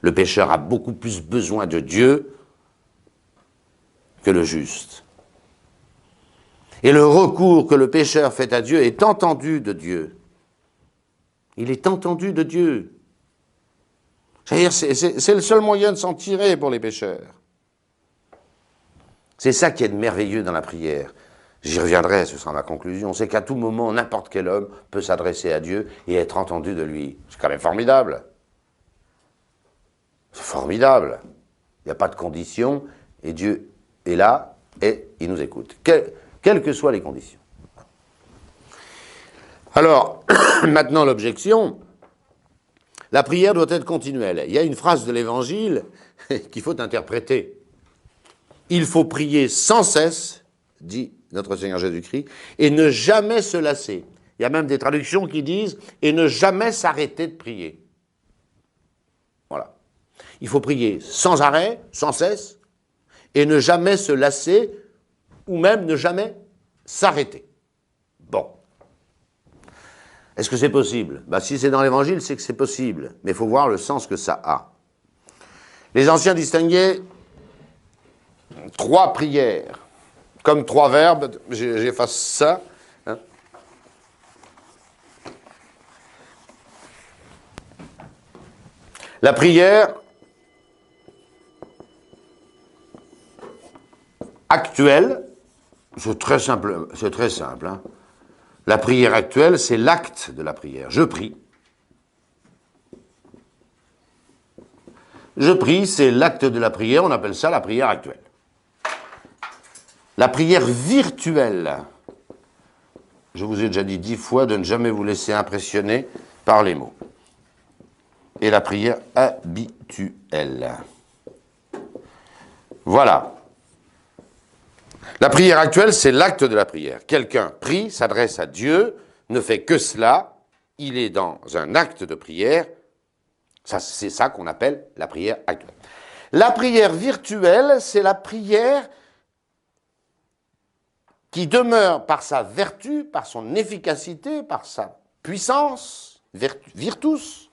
Le pécheur a beaucoup plus besoin de Dieu que le juste. Et le recours que le pécheur fait à Dieu est entendu de Dieu. Il est entendu de Dieu. C'est-à-dire, c'est le seul moyen de s'en tirer pour les pécheurs. C'est ça qui est de merveilleux dans la prière. J'y reviendrai, ce sera ma conclusion. C'est qu'à tout moment, n'importe quel homme peut s'adresser à Dieu et être entendu de lui. C'est quand même formidable. C'est formidable. Il n'y a pas de conditions et Dieu est là et il nous écoute. Quelles que soient les conditions. Alors, maintenant l'objection, la prière doit être continuelle. Il y a une phrase de l'Évangile qu'il faut interpréter. Il faut prier sans cesse, dit notre Seigneur Jésus-Christ, et ne jamais se lasser. Il y a même des traductions qui disent « et ne jamais s'arrêter de prier ». Voilà. Il faut prier sans arrêt, sans cesse, et ne jamais se lasser, ou même ne jamais s'arrêter. Bon. Est-ce que c'est possible? Si c'est dans l'Évangile, c'est que c'est possible. Mais il faut voir le sens que ça a. Les anciens distinguaient 3 prières, comme 3 verbes. J'efface ça. Hein. La prière actuelle, c'est très simple. Hein. La prière actuelle, c'est l'acte de la prière. Je prie. Je prie, c'est l'acte de la prière, on appelle ça la prière actuelle. La prière virtuelle. Je vous ai déjà dit 10 fois de ne jamais vous laisser impressionner par les mots. Et la prière habituelle. Voilà. La prière actuelle, c'est l'acte de la prière. Quelqu'un prie, s'adresse à Dieu, ne fait que cela, il est dans un acte de prière. C'est ça qu'on appelle la prière actuelle. La prière virtuelle, c'est la prière qui demeure par sa vertu, par son efficacité, par sa puissance, virtus,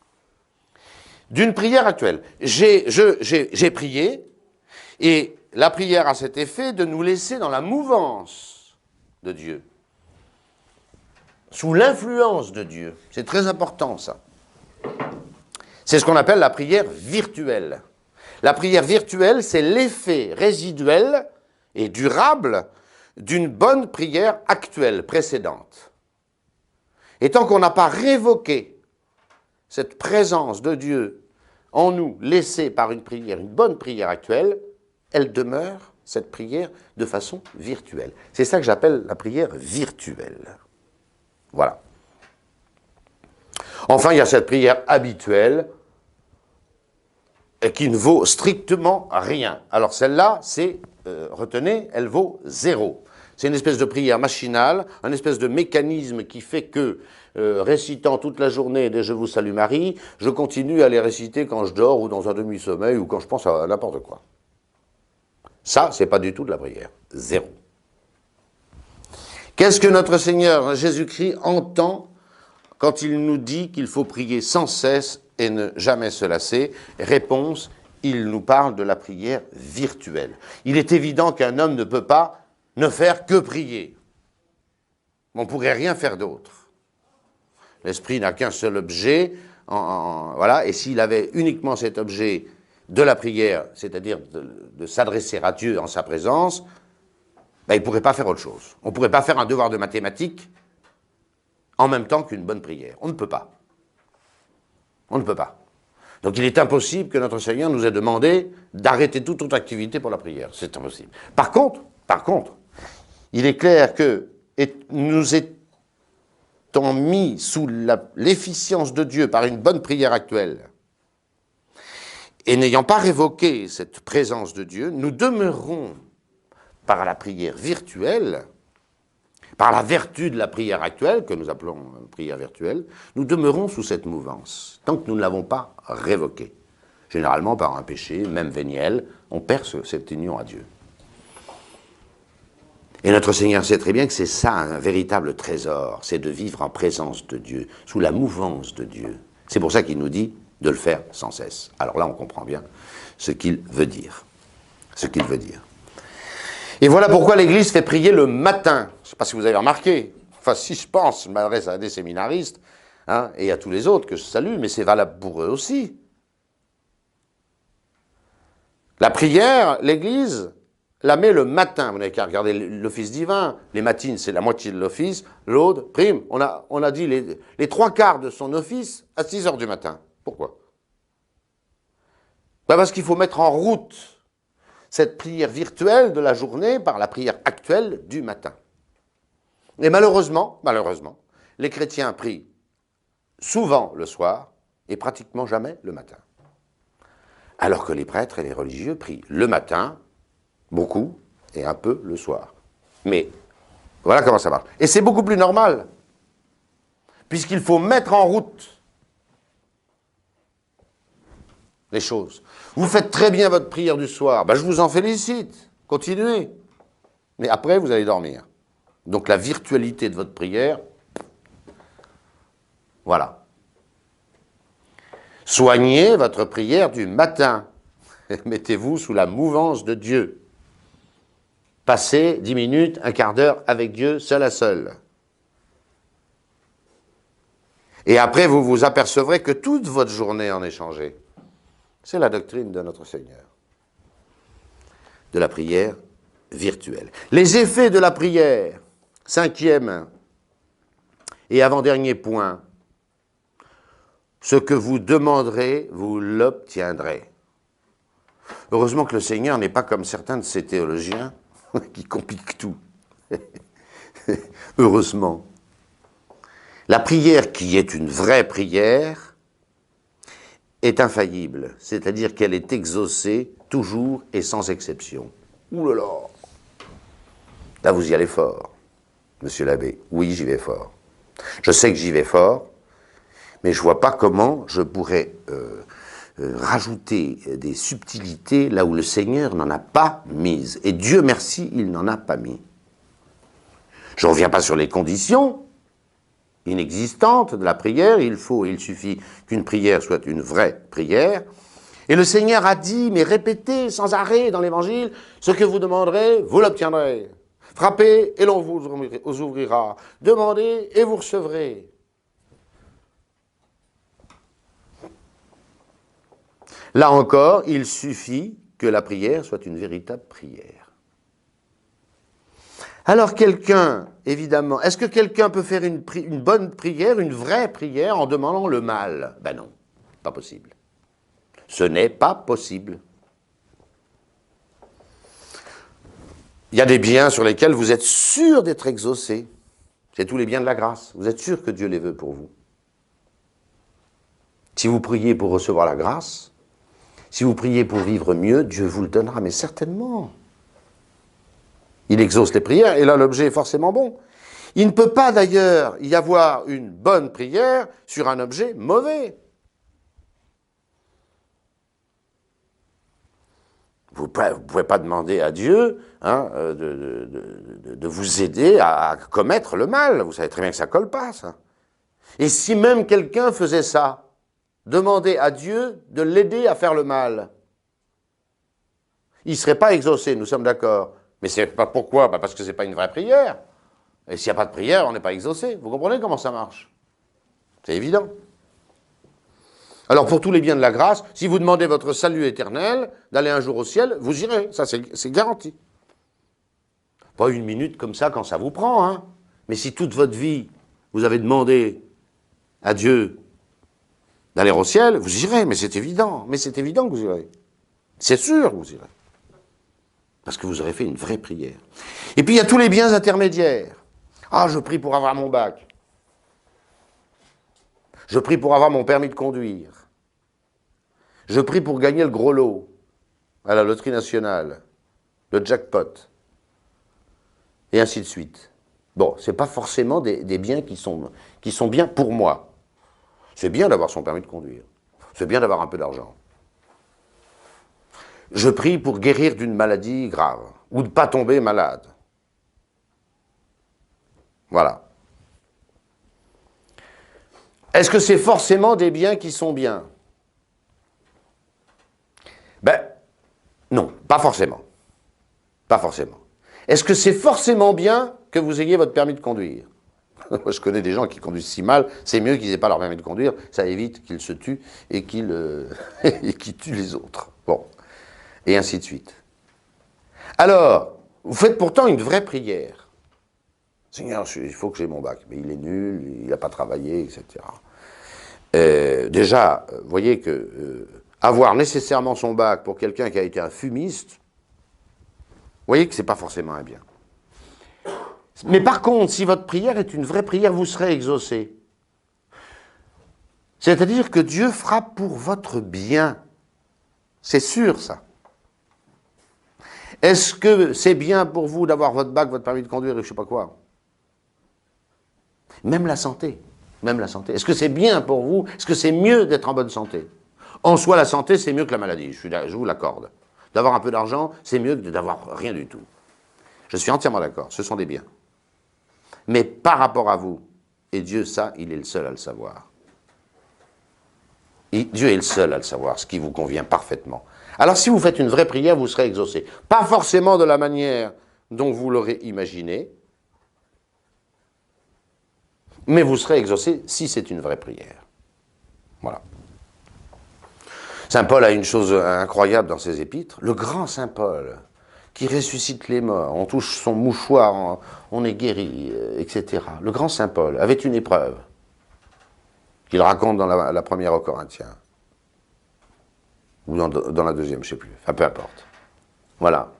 d'une prière actuelle. J'ai prié, et la prière a cet effet de nous laisser dans la mouvance de Dieu, sous l'influence de Dieu. C'est très important, ça. C'est ce qu'on appelle la prière virtuelle. La prière virtuelle, c'est l'effet résiduel et durable d'une bonne prière actuelle, précédente. Et tant qu'on n'a pas révoqué cette présence de Dieu en nous, laissée par une bonne prière actuelle, elle demeure, cette prière, de façon virtuelle. C'est ça que j'appelle la prière virtuelle. Voilà. Enfin, il y a cette prière habituelle qui ne vaut strictement rien. Alors celle-là, retenez, elle vaut 0. C'est une espèce de prière machinale, un espèce de mécanisme qui fait que, récitant toute la journée des « Je vous salue Marie », je continue à les réciter quand je dors ou dans un demi-sommeil ou quand je pense à n'importe quoi. Ça, c'est pas du tout de la prière. 0. Qu'est-ce que notre Seigneur Jésus-Christ entend quand il nous dit qu'il faut prier sans cesse et ne jamais se lasser? Réponse, il nous parle de la prière virtuelle. Il est évident qu'un homme ne peut pas ne faire que prier. On ne pourrait rien faire d'autre. L'esprit n'a qu'un seul objet, voilà, et s'il avait uniquement cet objet de la prière, c'est-à-dire de s'adresser à Dieu en sa présence, ben, il ne pourrait pas faire autre chose. On ne pourrait pas faire un devoir de mathématiques en même temps qu'une bonne prière. On ne peut pas. On ne peut pas. Donc il est impossible que notre Seigneur nous ait demandé d'arrêter toute autre activité pour la prière. C'est impossible. Par contre, il est clair que nous étant mis sous l'efficience de Dieu par une bonne prière actuelle, et n'ayant pas révoqué cette présence de Dieu, nous demeurons par la prière virtuelle, par la vertu de la prière actuelle, que nous appelons prière virtuelle, nous demeurons sous cette mouvance, tant que nous ne l'avons pas révoquée. Généralement, par un péché, même véniel, on perd cette union à Dieu. Et notre Seigneur sait très bien que c'est ça, un véritable trésor, c'est de vivre en présence de Dieu, sous la mouvance de Dieu. C'est pour ça qu'il nous dit de le faire sans cesse. Alors là, on comprend bien ce qu'il veut dire. Ce qu'il veut dire. Et voilà pourquoi l'Église fait prier le matin. Je ne sais pas si vous avez remarqué. Enfin, si je pense, je m'adresse à des séminaristes et à tous les autres que je salue, mais c'est valable pour eux aussi. La prière, l'Église la met le matin. Vous n'avez qu'à regarder l'office divin. Les matines, c'est la moitié de l'office. L'autre, prime, on a dit les trois quarts de son office à 6 heures du matin. Pourquoi? Ben parce qu'il faut mettre en route cette prière virtuelle de la journée par la prière actuelle du matin. Et malheureusement, les chrétiens prient souvent le soir et pratiquement jamais le matin. Alors que les prêtres et les religieux prient le matin, beaucoup, et un peu le soir. Mais voilà comment ça marche. Et c'est beaucoup plus normal, puisqu'il faut mettre en route les choses. Vous faites très bien votre prière du soir, ben, je vous en félicite, continuez. Mais après, vous allez dormir. Donc la virtualité de votre prière, voilà. Soignez votre prière du matin. Mettez-vous sous la mouvance de Dieu. Passez 10 minutes, un quart d'heure avec Dieu, seul à seul. Et après, vous vous apercevrez que toute votre journée en est changée. C'est la doctrine de notre Seigneur. De la prière virtuelle. Les effets de la prière. 5e et avant-dernier point. Ce que vous demanderez, vous l'obtiendrez. Heureusement que le Seigneur n'est pas comme certains de ces théologiens qui compliquent tout. Heureusement. La prière qui est une vraie prière est infaillible, c'est-à-dire qu'elle est exaucée toujours et sans exception. Ouh là là! Là, vous y allez fort, monsieur l'abbé. Oui, j'y vais fort. Je sais que j'y vais fort, mais je ne vois pas comment je pourrais rajouter des subtilités là où le Seigneur n'en a pas mises. Et Dieu merci, il n'en a pas mis. Je ne reviens pas sur les conditions inexistantes de la prière. Il suffit qu'une prière soit une vraie prière. Et le Seigneur a dit, mais répétez sans arrêt dans l'Évangile, ce que vous demanderez, vous l'obtiendrez. Frappez et l'on vous ouvrira. Demandez et vous recevrez. Là encore, il suffit que la prière soit une véritable prière. Alors quelqu'un, évidemment, est-ce que quelqu'un peut faire une bonne prière, une vraie prière, en demandant le mal? Ben non, pas possible. Ce n'est pas possible. Il y a des biens sur lesquels vous êtes sûr d'être exaucé. C'est tous les biens de la grâce. Vous êtes sûr que Dieu les veut pour vous. Si vous priez pour recevoir la grâce, si vous priez pour vivre mieux, Dieu vous le donnera, mais certainement. Il exauce les prières, et là l'objet est forcément bon. Il ne peut pas d'ailleurs y avoir une bonne prière sur un objet mauvais. Vous ne pouvez pas demander à Dieu de vous aider à commettre le mal. Vous savez très bien que ça ne colle pas, ça. Et si même quelqu'un faisait ça, demander à Dieu de l'aider à faire le mal, il ne serait pas exaucé, nous sommes d'accord. Mais c'est pas pourquoi? Parce que ce n'est pas une vraie prière. Et s'il n'y a pas de prière, on n'est pas exaucé. Vous comprenez comment ça marche? C'est évident. Alors pour tous les biens de la grâce, si vous demandez votre salut éternel, d'aller un jour au ciel, vous irez. Ça, c'est garanti. Pas une minute comme ça quand ça vous prend, hein. Mais si toute votre vie, vous avez demandé à Dieu d'aller au ciel, vous irez. Mais c'est évident. Mais c'est évident que vous irez. C'est sûr que vous irez. Parce que vous aurez fait une vraie prière. Et puis il y a tous les biens intermédiaires. Ah, je prie pour avoir mon bac. Je prie pour avoir mon permis de conduire. Je prie pour gagner le gros lot à la loterie nationale, le jackpot, et ainsi de suite. Bon, ce n'est pas forcément des biens qui sont bien pour moi. C'est bien d'avoir son permis de conduire. C'est bien d'avoir un peu d'argent. Je prie pour guérir d'une maladie grave, ou de ne pas tomber malade. Voilà. Est-ce que c'est forcément des biens qui sont bien? Ben, non, pas forcément. Pas forcément. Est-ce que c'est forcément bien que vous ayez votre permis de conduire? Moi, je connais des gens qui conduisent si mal, c'est mieux qu'ils n'aient pas leur permis de conduire, ça évite qu'ils se tuent et qu'ils tuent les autres. Bon. Et ainsi de suite. Alors, vous faites pourtant une vraie prière. Seigneur, il faut que j'ai mon bac. Mais il est nul, il n'a pas travaillé, etc. Déjà, vous voyez que avoir nécessairement son bac pour quelqu'un qui a été un fumiste, vous voyez que ce n'est pas forcément un bien. Mais par contre, si votre prière est une vraie prière, vous serez exaucé. C'est-à-dire que Dieu fera pour votre bien. C'est sûr, ça. Est-ce que c'est bien pour vous d'avoir votre bac, votre permis de conduire et je ne sais pas quoi? Même la santé. Même la santé. Est-ce que c'est bien pour vous? Est-ce que c'est mieux d'être en bonne santé? En soi, la santé, c'est mieux que la maladie. Je vous l'accorde. D'avoir un peu d'argent, c'est mieux que d'avoir rien du tout. Je suis entièrement d'accord. Ce sont des biens. Mais par rapport à vous, et Dieu, ça, il est le seul à le savoir. Dieu est le seul à le savoir, ce qui vous convient parfaitement. Alors si vous faites une vraie prière, vous serez exaucé. Pas forcément de la manière dont vous l'aurez imaginé, mais vous serez exaucé si c'est une vraie prière. Voilà. Saint Paul a une chose incroyable dans ses épîtres. Le grand Saint Paul, qui ressuscite les morts, on touche son mouchoir, on est guéri, etc. Le grand Saint Paul avait une épreuve qu'il raconte dans la première aux Corinthiens. Ou dans la deuxième, je ne sais plus. Enfin, peu importe. Voilà.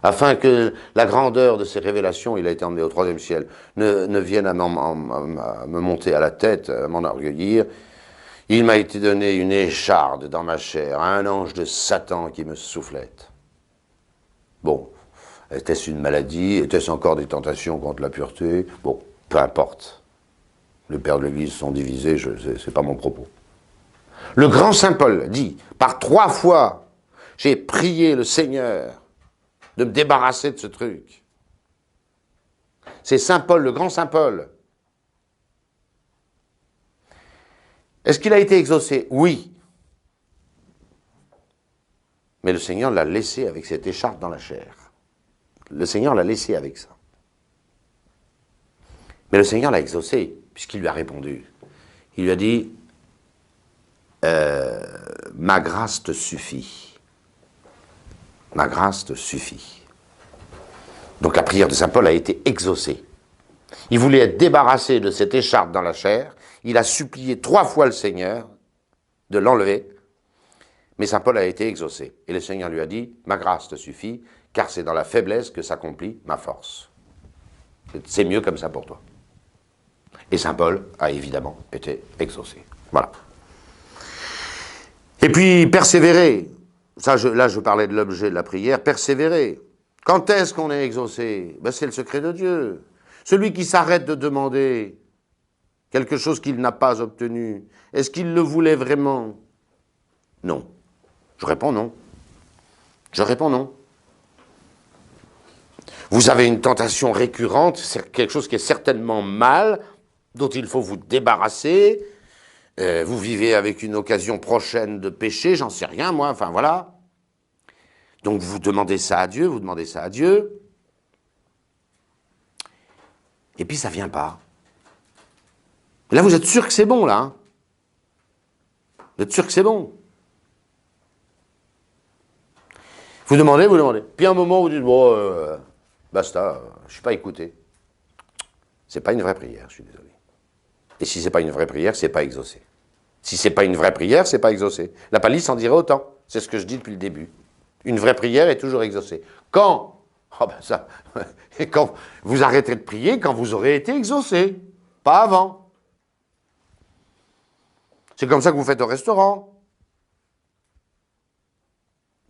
Afin que la grandeur de ces révélations, il a été emmené au troisième ciel, ne vienne à me monter à la tête, à m'enorgueillir, il m'a été donné une écharde dans ma chair, un ange de Satan qui me soufflette. Bon, était-ce une maladie? Était-ce encore des tentations contre la pureté? Bon, peu importe. Les pères de l'Église sont divisés, c'est pas mon propos. Le grand Saint Paul dit, par 3 fois, j'ai prié le Seigneur de me débarrasser de ce truc. C'est Saint Paul, le grand Saint Paul. Est-ce qu'il a été exaucé? Oui. Mais le Seigneur l'a laissé avec cette écharpe dans la chair. Le Seigneur l'a laissé avec ça. Mais le Seigneur l'a exaucé, puisqu'il lui a répondu. Il lui a dit, ma grâce te suffit. Ma grâce te suffit. Donc la prière de Saint Paul a été exaucée. Il voulait être débarrassé de cette écharpe dans la chair. Il a supplié 3 fois le Seigneur de l'enlever. Mais Saint Paul a été exaucé. Et le Seigneur lui a dit, ma grâce te suffit, car c'est dans la faiblesse que s'accomplit ma force. C'est mieux comme ça pour toi. Et Saint Paul a évidemment été exaucé. Voilà. Et puis, persévérer. Ça, là, je parlais de l'objet de la prière. Persévérer. Quand est-ce qu'on est exaucé? Ben, c'est le secret de Dieu. Celui qui s'arrête de demander quelque chose qu'il n'a pas obtenu, est-ce qu'il le voulait vraiment? Non. Je réponds non. Je réponds non. Vous avez une tentation récurrente, c'est quelque chose qui est certainement mal, dont il faut vous débarrasser. Vous vivez avec une occasion prochaine de pécher, j'en sais rien, moi, enfin voilà. Donc vous demandez ça à Dieu, vous demandez ça à Dieu. Et puis ça ne vient pas. Là, vous êtes sûr que c'est bon, là. Hein, vous êtes sûr que c'est bon. Vous demandez. Puis à un moment, vous dites, bon, basta, je ne suis pas écouté. Ce n'est pas une vraie prière, je suis désolé. Et si ce n'est pas une vraie prière, ce n'est pas exaucé. Si ce n'est pas une vraie prière, ce n'est pas exaucé. La palisse en dirait autant. C'est ce que je dis depuis le début. Une vraie prière est toujours exaucée. Quand quand vous arrêtez de prier, quand vous aurez été exaucé. Pas avant. C'est comme ça que vous faites au restaurant.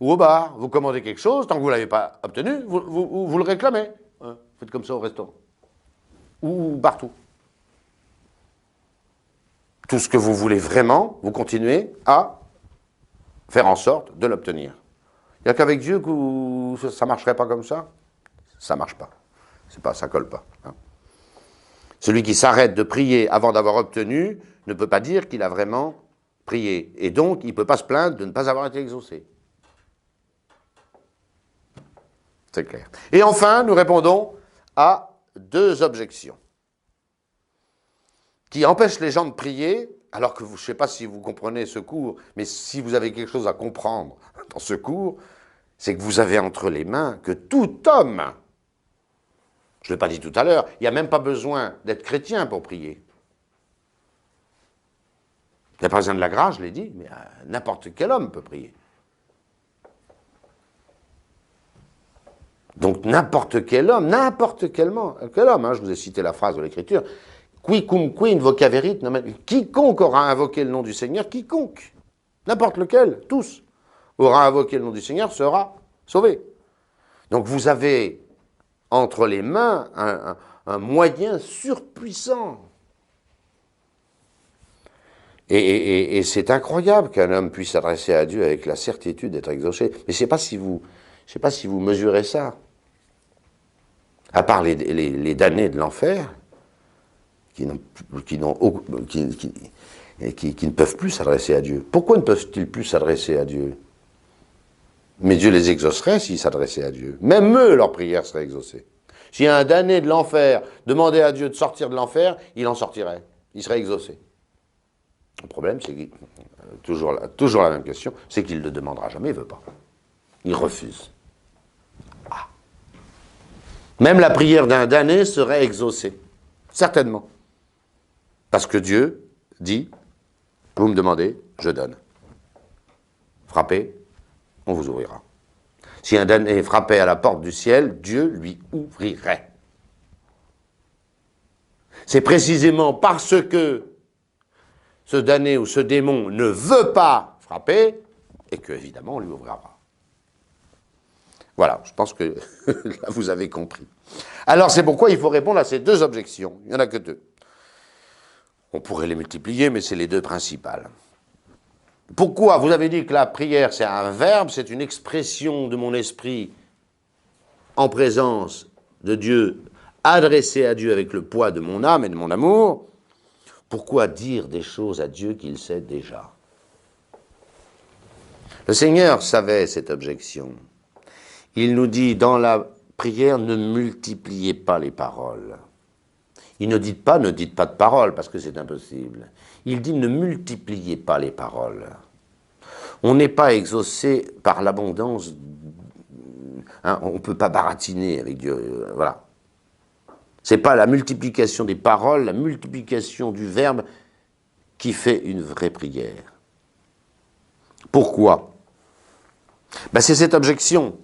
Ou au bar. Vous commandez quelque chose, tant que vous ne l'avez pas obtenu, vous le réclamez. Vous faites comme ça au restaurant. Ou partout. Tout ce que vous voulez vraiment, vous continuez à faire en sorte de l'obtenir. Il n'y a qu'avec Dieu que ça ne marcherait pas comme ça. Ça ne marche pas. Ça ne colle pas. Hein. Celui qui s'arrête de prier avant d'avoir obtenu ne peut pas dire qu'il a vraiment prié. Et donc, il ne peut pas se plaindre de ne pas avoir été exaucé. C'est clair. Et enfin, nous répondons à 2 objections qui empêchent les gens de prier, alors que je ne sais pas si vous comprenez ce cours, mais si vous avez quelque chose à comprendre dans ce cours, c'est que vous avez entre les mains que tout homme, je ne l'ai pas dit tout à l'heure, il n'y a même pas besoin d'être chrétien pour prier. Il n'y a pas besoin de la grâce, je l'ai dit, mais n'importe quel homme peut prier. Donc n'importe quel homme, hein, je vous ai cité la phrase de l'Écriture, quicumque invocaverit, quiconque aura invoqué le nom du Seigneur, quiconque, n'importe lequel, tous, aura invoqué le nom du Seigneur, sera sauvé. Donc vous avez entre les mains un moyen surpuissant. Et c'est incroyable qu'un homme puisse s'adresser à Dieu avec la certitude d'être exaucé. Mais je ne sais pas si vous mesurez ça. À part les damnés de l'enfer, qui ne peuvent plus s'adresser à Dieu. Pourquoi ne peuvent-ils plus s'adresser à Dieu? Mais Dieu les exaucerait s'ils s'adressaient à Dieu. Même eux, leur prière serait exaucée. Si un damné de l'enfer demandait à Dieu de sortir de l'enfer, il en sortirait. Il serait exaucé. Le problème, c'est toujours la même question, c'est qu'il ne le demandera jamais, il ne veut pas. Il refuse. Ah. Même la prière d'un damné serait exaucée. Certainement. Parce que Dieu dit, vous me demandez, je donne. Frappez, on vous ouvrira. Si un damné frappait à la porte du ciel, Dieu lui ouvrirait. C'est précisément parce que ce damné ou ce démon ne veut pas frapper, et que, évidemment, on lui ouvrira. Voilà, je pense que là, vous avez compris. Alors, c'est pourquoi il faut répondre à ces 2 objections. Il n'y en a que 2. On pourrait les multiplier, mais c'est les 2 principales. Pourquoi? Vous avez dit que la prière, c'est un verbe, c'est une expression de mon esprit en présence de Dieu, adressée à Dieu avec le poids de mon âme et de mon amour. Pourquoi dire des choses à Dieu qu'il sait déjà? Le Seigneur savait cette objection. Il nous dit dans la prière, ne multipliez pas les paroles. Il ne dit pas de paroles, parce que c'est impossible. Il dit ne multipliez pas les paroles. On n'est pas exaucé par l'abondance. Hein, on ne peut pas baratiner avec Dieu. Voilà. Ce n'est pas la multiplication des paroles, la multiplication du verbe qui fait une vraie prière. Pourquoi? Ben, c'est cette objection.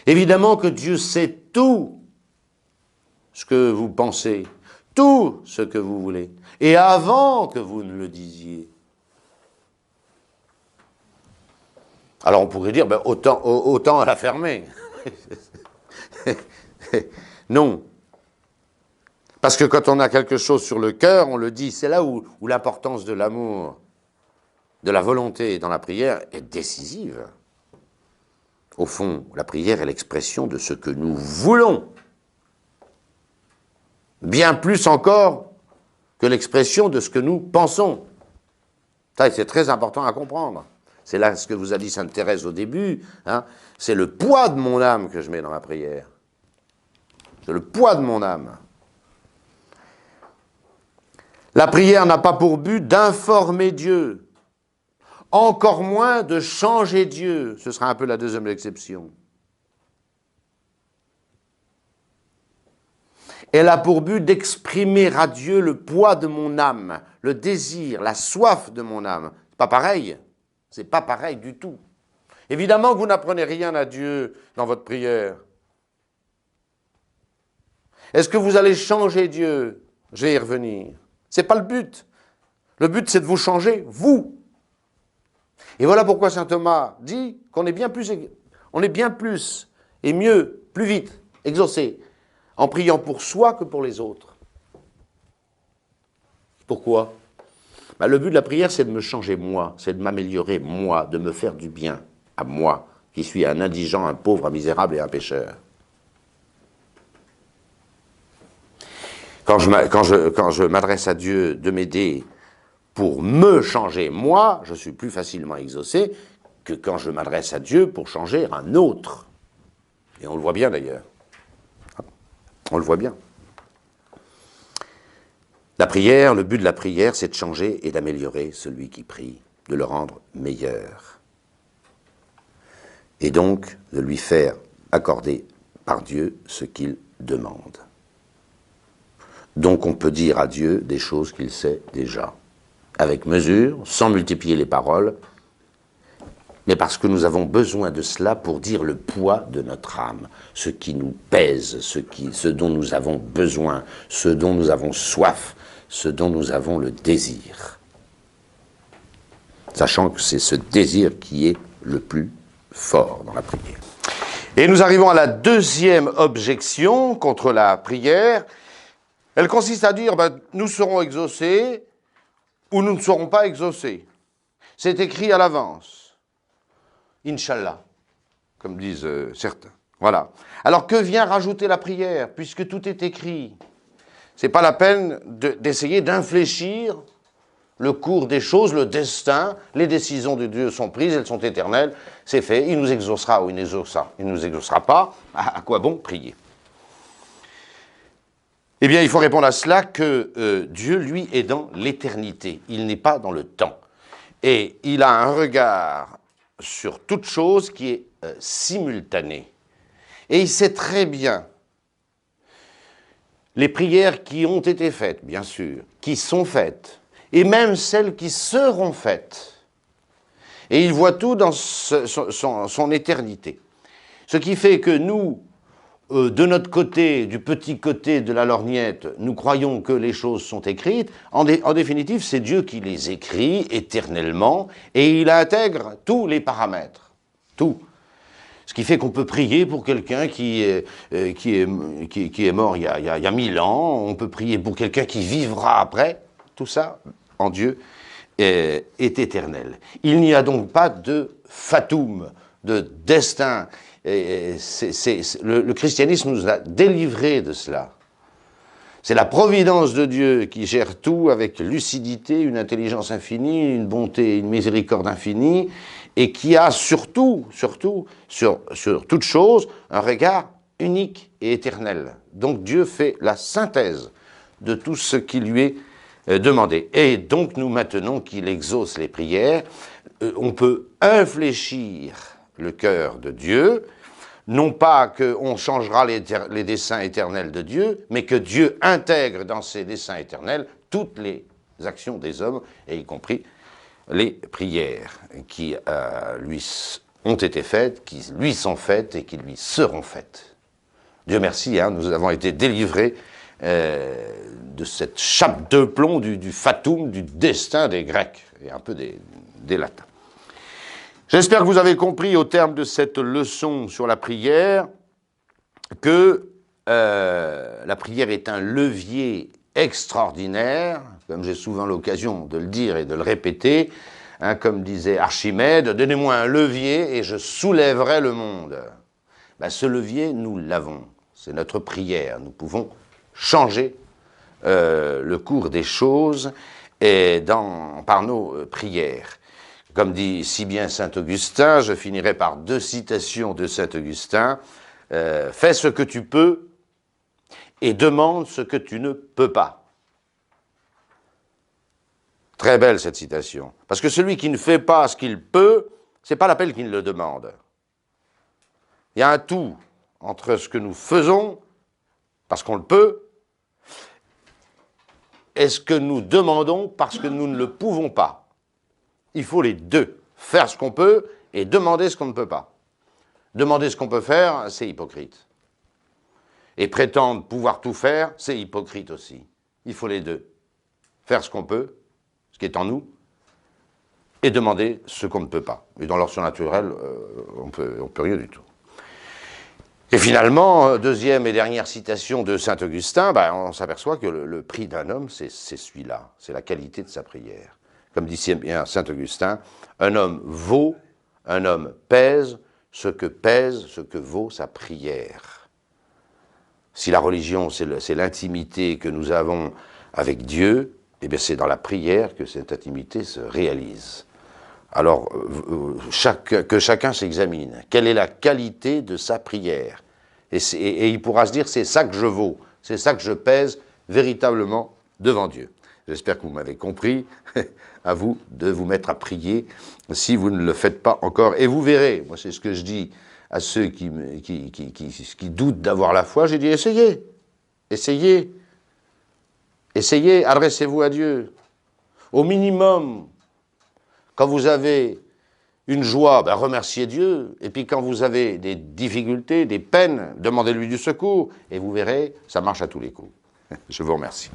Évidemment que Dieu sait tout ce que vous pensez, tout ce que vous voulez, et avant que vous ne le disiez. Alors on pourrait dire, ben, autant à la fermer. Non. Parce que quand on a quelque chose sur le cœur, on le dit. C'est là où l'importance de l'amour, de la volonté dans la prière est décisive. Au fond, la prière est l'expression de ce que nous voulons. bien plus encore que l'expression de ce que nous pensons. Ça, c'est très important à comprendre. C'est là ce que vous a dit sainte Thérèse au début, hein. C'est le poids de mon âme que je mets dans ma prière. C'est le poids de mon âme. La prière n'a pas pour but d'informer Dieu, encore moins de changer Dieu. Ce sera un peu la deuxième exception. Elle a pour but d'exprimer à Dieu le poids de mon âme, le désir, la soif de mon âme. C'est pas pareil. C'est pas pareil du tout. Évidemment que vous n'apprenez rien à Dieu dans votre prière. Est-ce que vous allez changer Dieu? Je vais y revenir. C'est pas le but. Le but, c'est de vous changer, vous. Et voilà pourquoi saint Thomas dit qu'on est bien plus et mieux, plus vite, exaucé, en priant pour soi que pour les autres. Pourquoi? Le but de la prière, c'est de me changer moi, c'est de m'améliorer moi, de me faire du bien à moi, qui suis un indigent, un pauvre, un misérable et un pécheur. Quand je m'adresse à Dieu de m'aider pour me changer moi, je suis plus facilement exaucé que quand je m'adresse à Dieu pour changer un autre. Et on le voit bien d'ailleurs. On le voit bien. La prière, le but de la prière, c'est de changer et d'améliorer celui qui prie, de le rendre meilleur. Et donc de lui faire accorder par Dieu ce qu'il demande. Donc on peut dire à Dieu des choses qu'il sait déjà, avec mesure, sans multiplier les paroles, mais parce que nous avons besoin de cela pour dire le poids de notre âme, ce qui nous pèse, ce dont nous avons besoin, ce dont nous avons soif, ce dont nous avons le désir. Sachant que c'est ce désir qui est le plus fort dans la prière. Et nous arrivons à la deuxième objection contre la prière. Elle consiste à dire, nous serons exaucés ou nous ne serons pas exaucés. C'est écrit à l'avance. Inch'Allah, comme disent certains. Voilà. Alors que vient rajouter la prière, puisque tout est écrit? C'est pas la peine d'essayer d'infléchir le cours des choses, le destin. Les décisions de Dieu sont prises, elles sont éternelles. C'est fait, il nous exaucera ou il ne nous exaucera pas. À quoi bon prier? Eh bien, il faut répondre à cela que Dieu, lui, est dans l'éternité. Il n'est pas dans le temps. Et il a un regard sur toute chose qui est simultanée. Et il sait très bien les prières qui ont été faites, bien sûr, qui sont faites, et même celles qui seront faites. Et il voit tout dans son éternité. Ce qui fait que nous, de notre côté, du petit côté de la lorgnette, nous croyons que les choses sont écrites. En définitive, c'est Dieu qui les écrit éternellement et il intègre tous les paramètres. Tout. Ce qui fait qu'on peut prier pour quelqu'un qui est mort il y a 1000 ans. On peut prier pour quelqu'un qui vivra après. Tout ça, en Dieu, est éternel. Il n'y a donc pas de fatum, de destin. Le christianisme nous a délivrés de cela. C'est la providence de Dieu qui gère tout avec lucidité, une intelligence infinie, une bonté, une miséricorde infinie, et qui a surtout, sur toute chose, un regard unique et éternel. Donc Dieu fait la synthèse de tout ce qui lui est demandé. Et donc nous maintenons qu'il exauce les prières. On peut infléchir le cœur de Dieu, non pas qu'on changera les desseins éternels de Dieu, mais que Dieu intègre dans ses desseins éternels toutes les actions des hommes, et y compris les prières qui lui ont été faites, qui lui sont faites et qui lui seront faites. Dieu merci, nous avons été délivrés de cette chape de plomb du fatum, du destin des Grecs, et un peu des Latins. J'espère que vous avez compris au terme de cette leçon sur la prière que la prière est un levier extraordinaire, comme j'ai souvent l'occasion de le dire et de le répéter, comme disait Archimède, donnez-moi un levier et je soulèverai le monde. Ce levier, nous l'avons, c'est notre prière, nous pouvons changer le cours des choses et par nos prières. Comme dit si bien saint Augustin, je finirai par 2 citations de saint Augustin. Fais ce que tu peux et demande ce que tu ne peux pas. Très belle cette citation. Parce que celui qui ne fait pas ce qu'il peut, c'est pas la peine qu'il le demande. Il y a un tout entre ce que nous faisons, parce qu'on le peut, et ce que nous demandons parce que nous ne le pouvons pas. Il faut les deux. Faire ce qu'on peut et demander ce qu'on ne peut pas. Demander ce qu'on peut faire, c'est hypocrite. Et prétendre pouvoir tout faire, c'est hypocrite aussi. Il faut les deux. Faire ce qu'on peut, ce qui est en nous, et demander ce qu'on ne peut pas. Et dans leur surnaturel, on peut rien du tout. Et finalement, deuxième et dernière citation de saint Augustin, on s'aperçoit que le prix d'un homme, c'est celui-là, c'est la qualité de sa prière. Comme dit bien saint Augustin, un homme pèse ce que vaut sa prière. Si la religion, c'est l'intimité que nous avons avec Dieu, eh bien c'est dans la prière que cette intimité se réalise. Alors, que chacun s'examine. Quelle est la qualité de sa prière? Et il pourra se dire, c'est ça que je vaux, c'est ça que je pèse véritablement devant Dieu. J'espère que vous m'avez compris. À vous de vous mettre à prier si vous ne le faites pas encore. Et vous verrez, moi c'est ce que je dis à ceux qui doutent d'avoir la foi, j'ai dit essayez, essayez, essayez, adressez-vous à Dieu. Au minimum, quand vous avez une joie, remerciez Dieu. Et puis quand vous avez des difficultés, des peines, demandez-lui du secours. Et vous verrez, ça marche à tous les coups. Je vous remercie.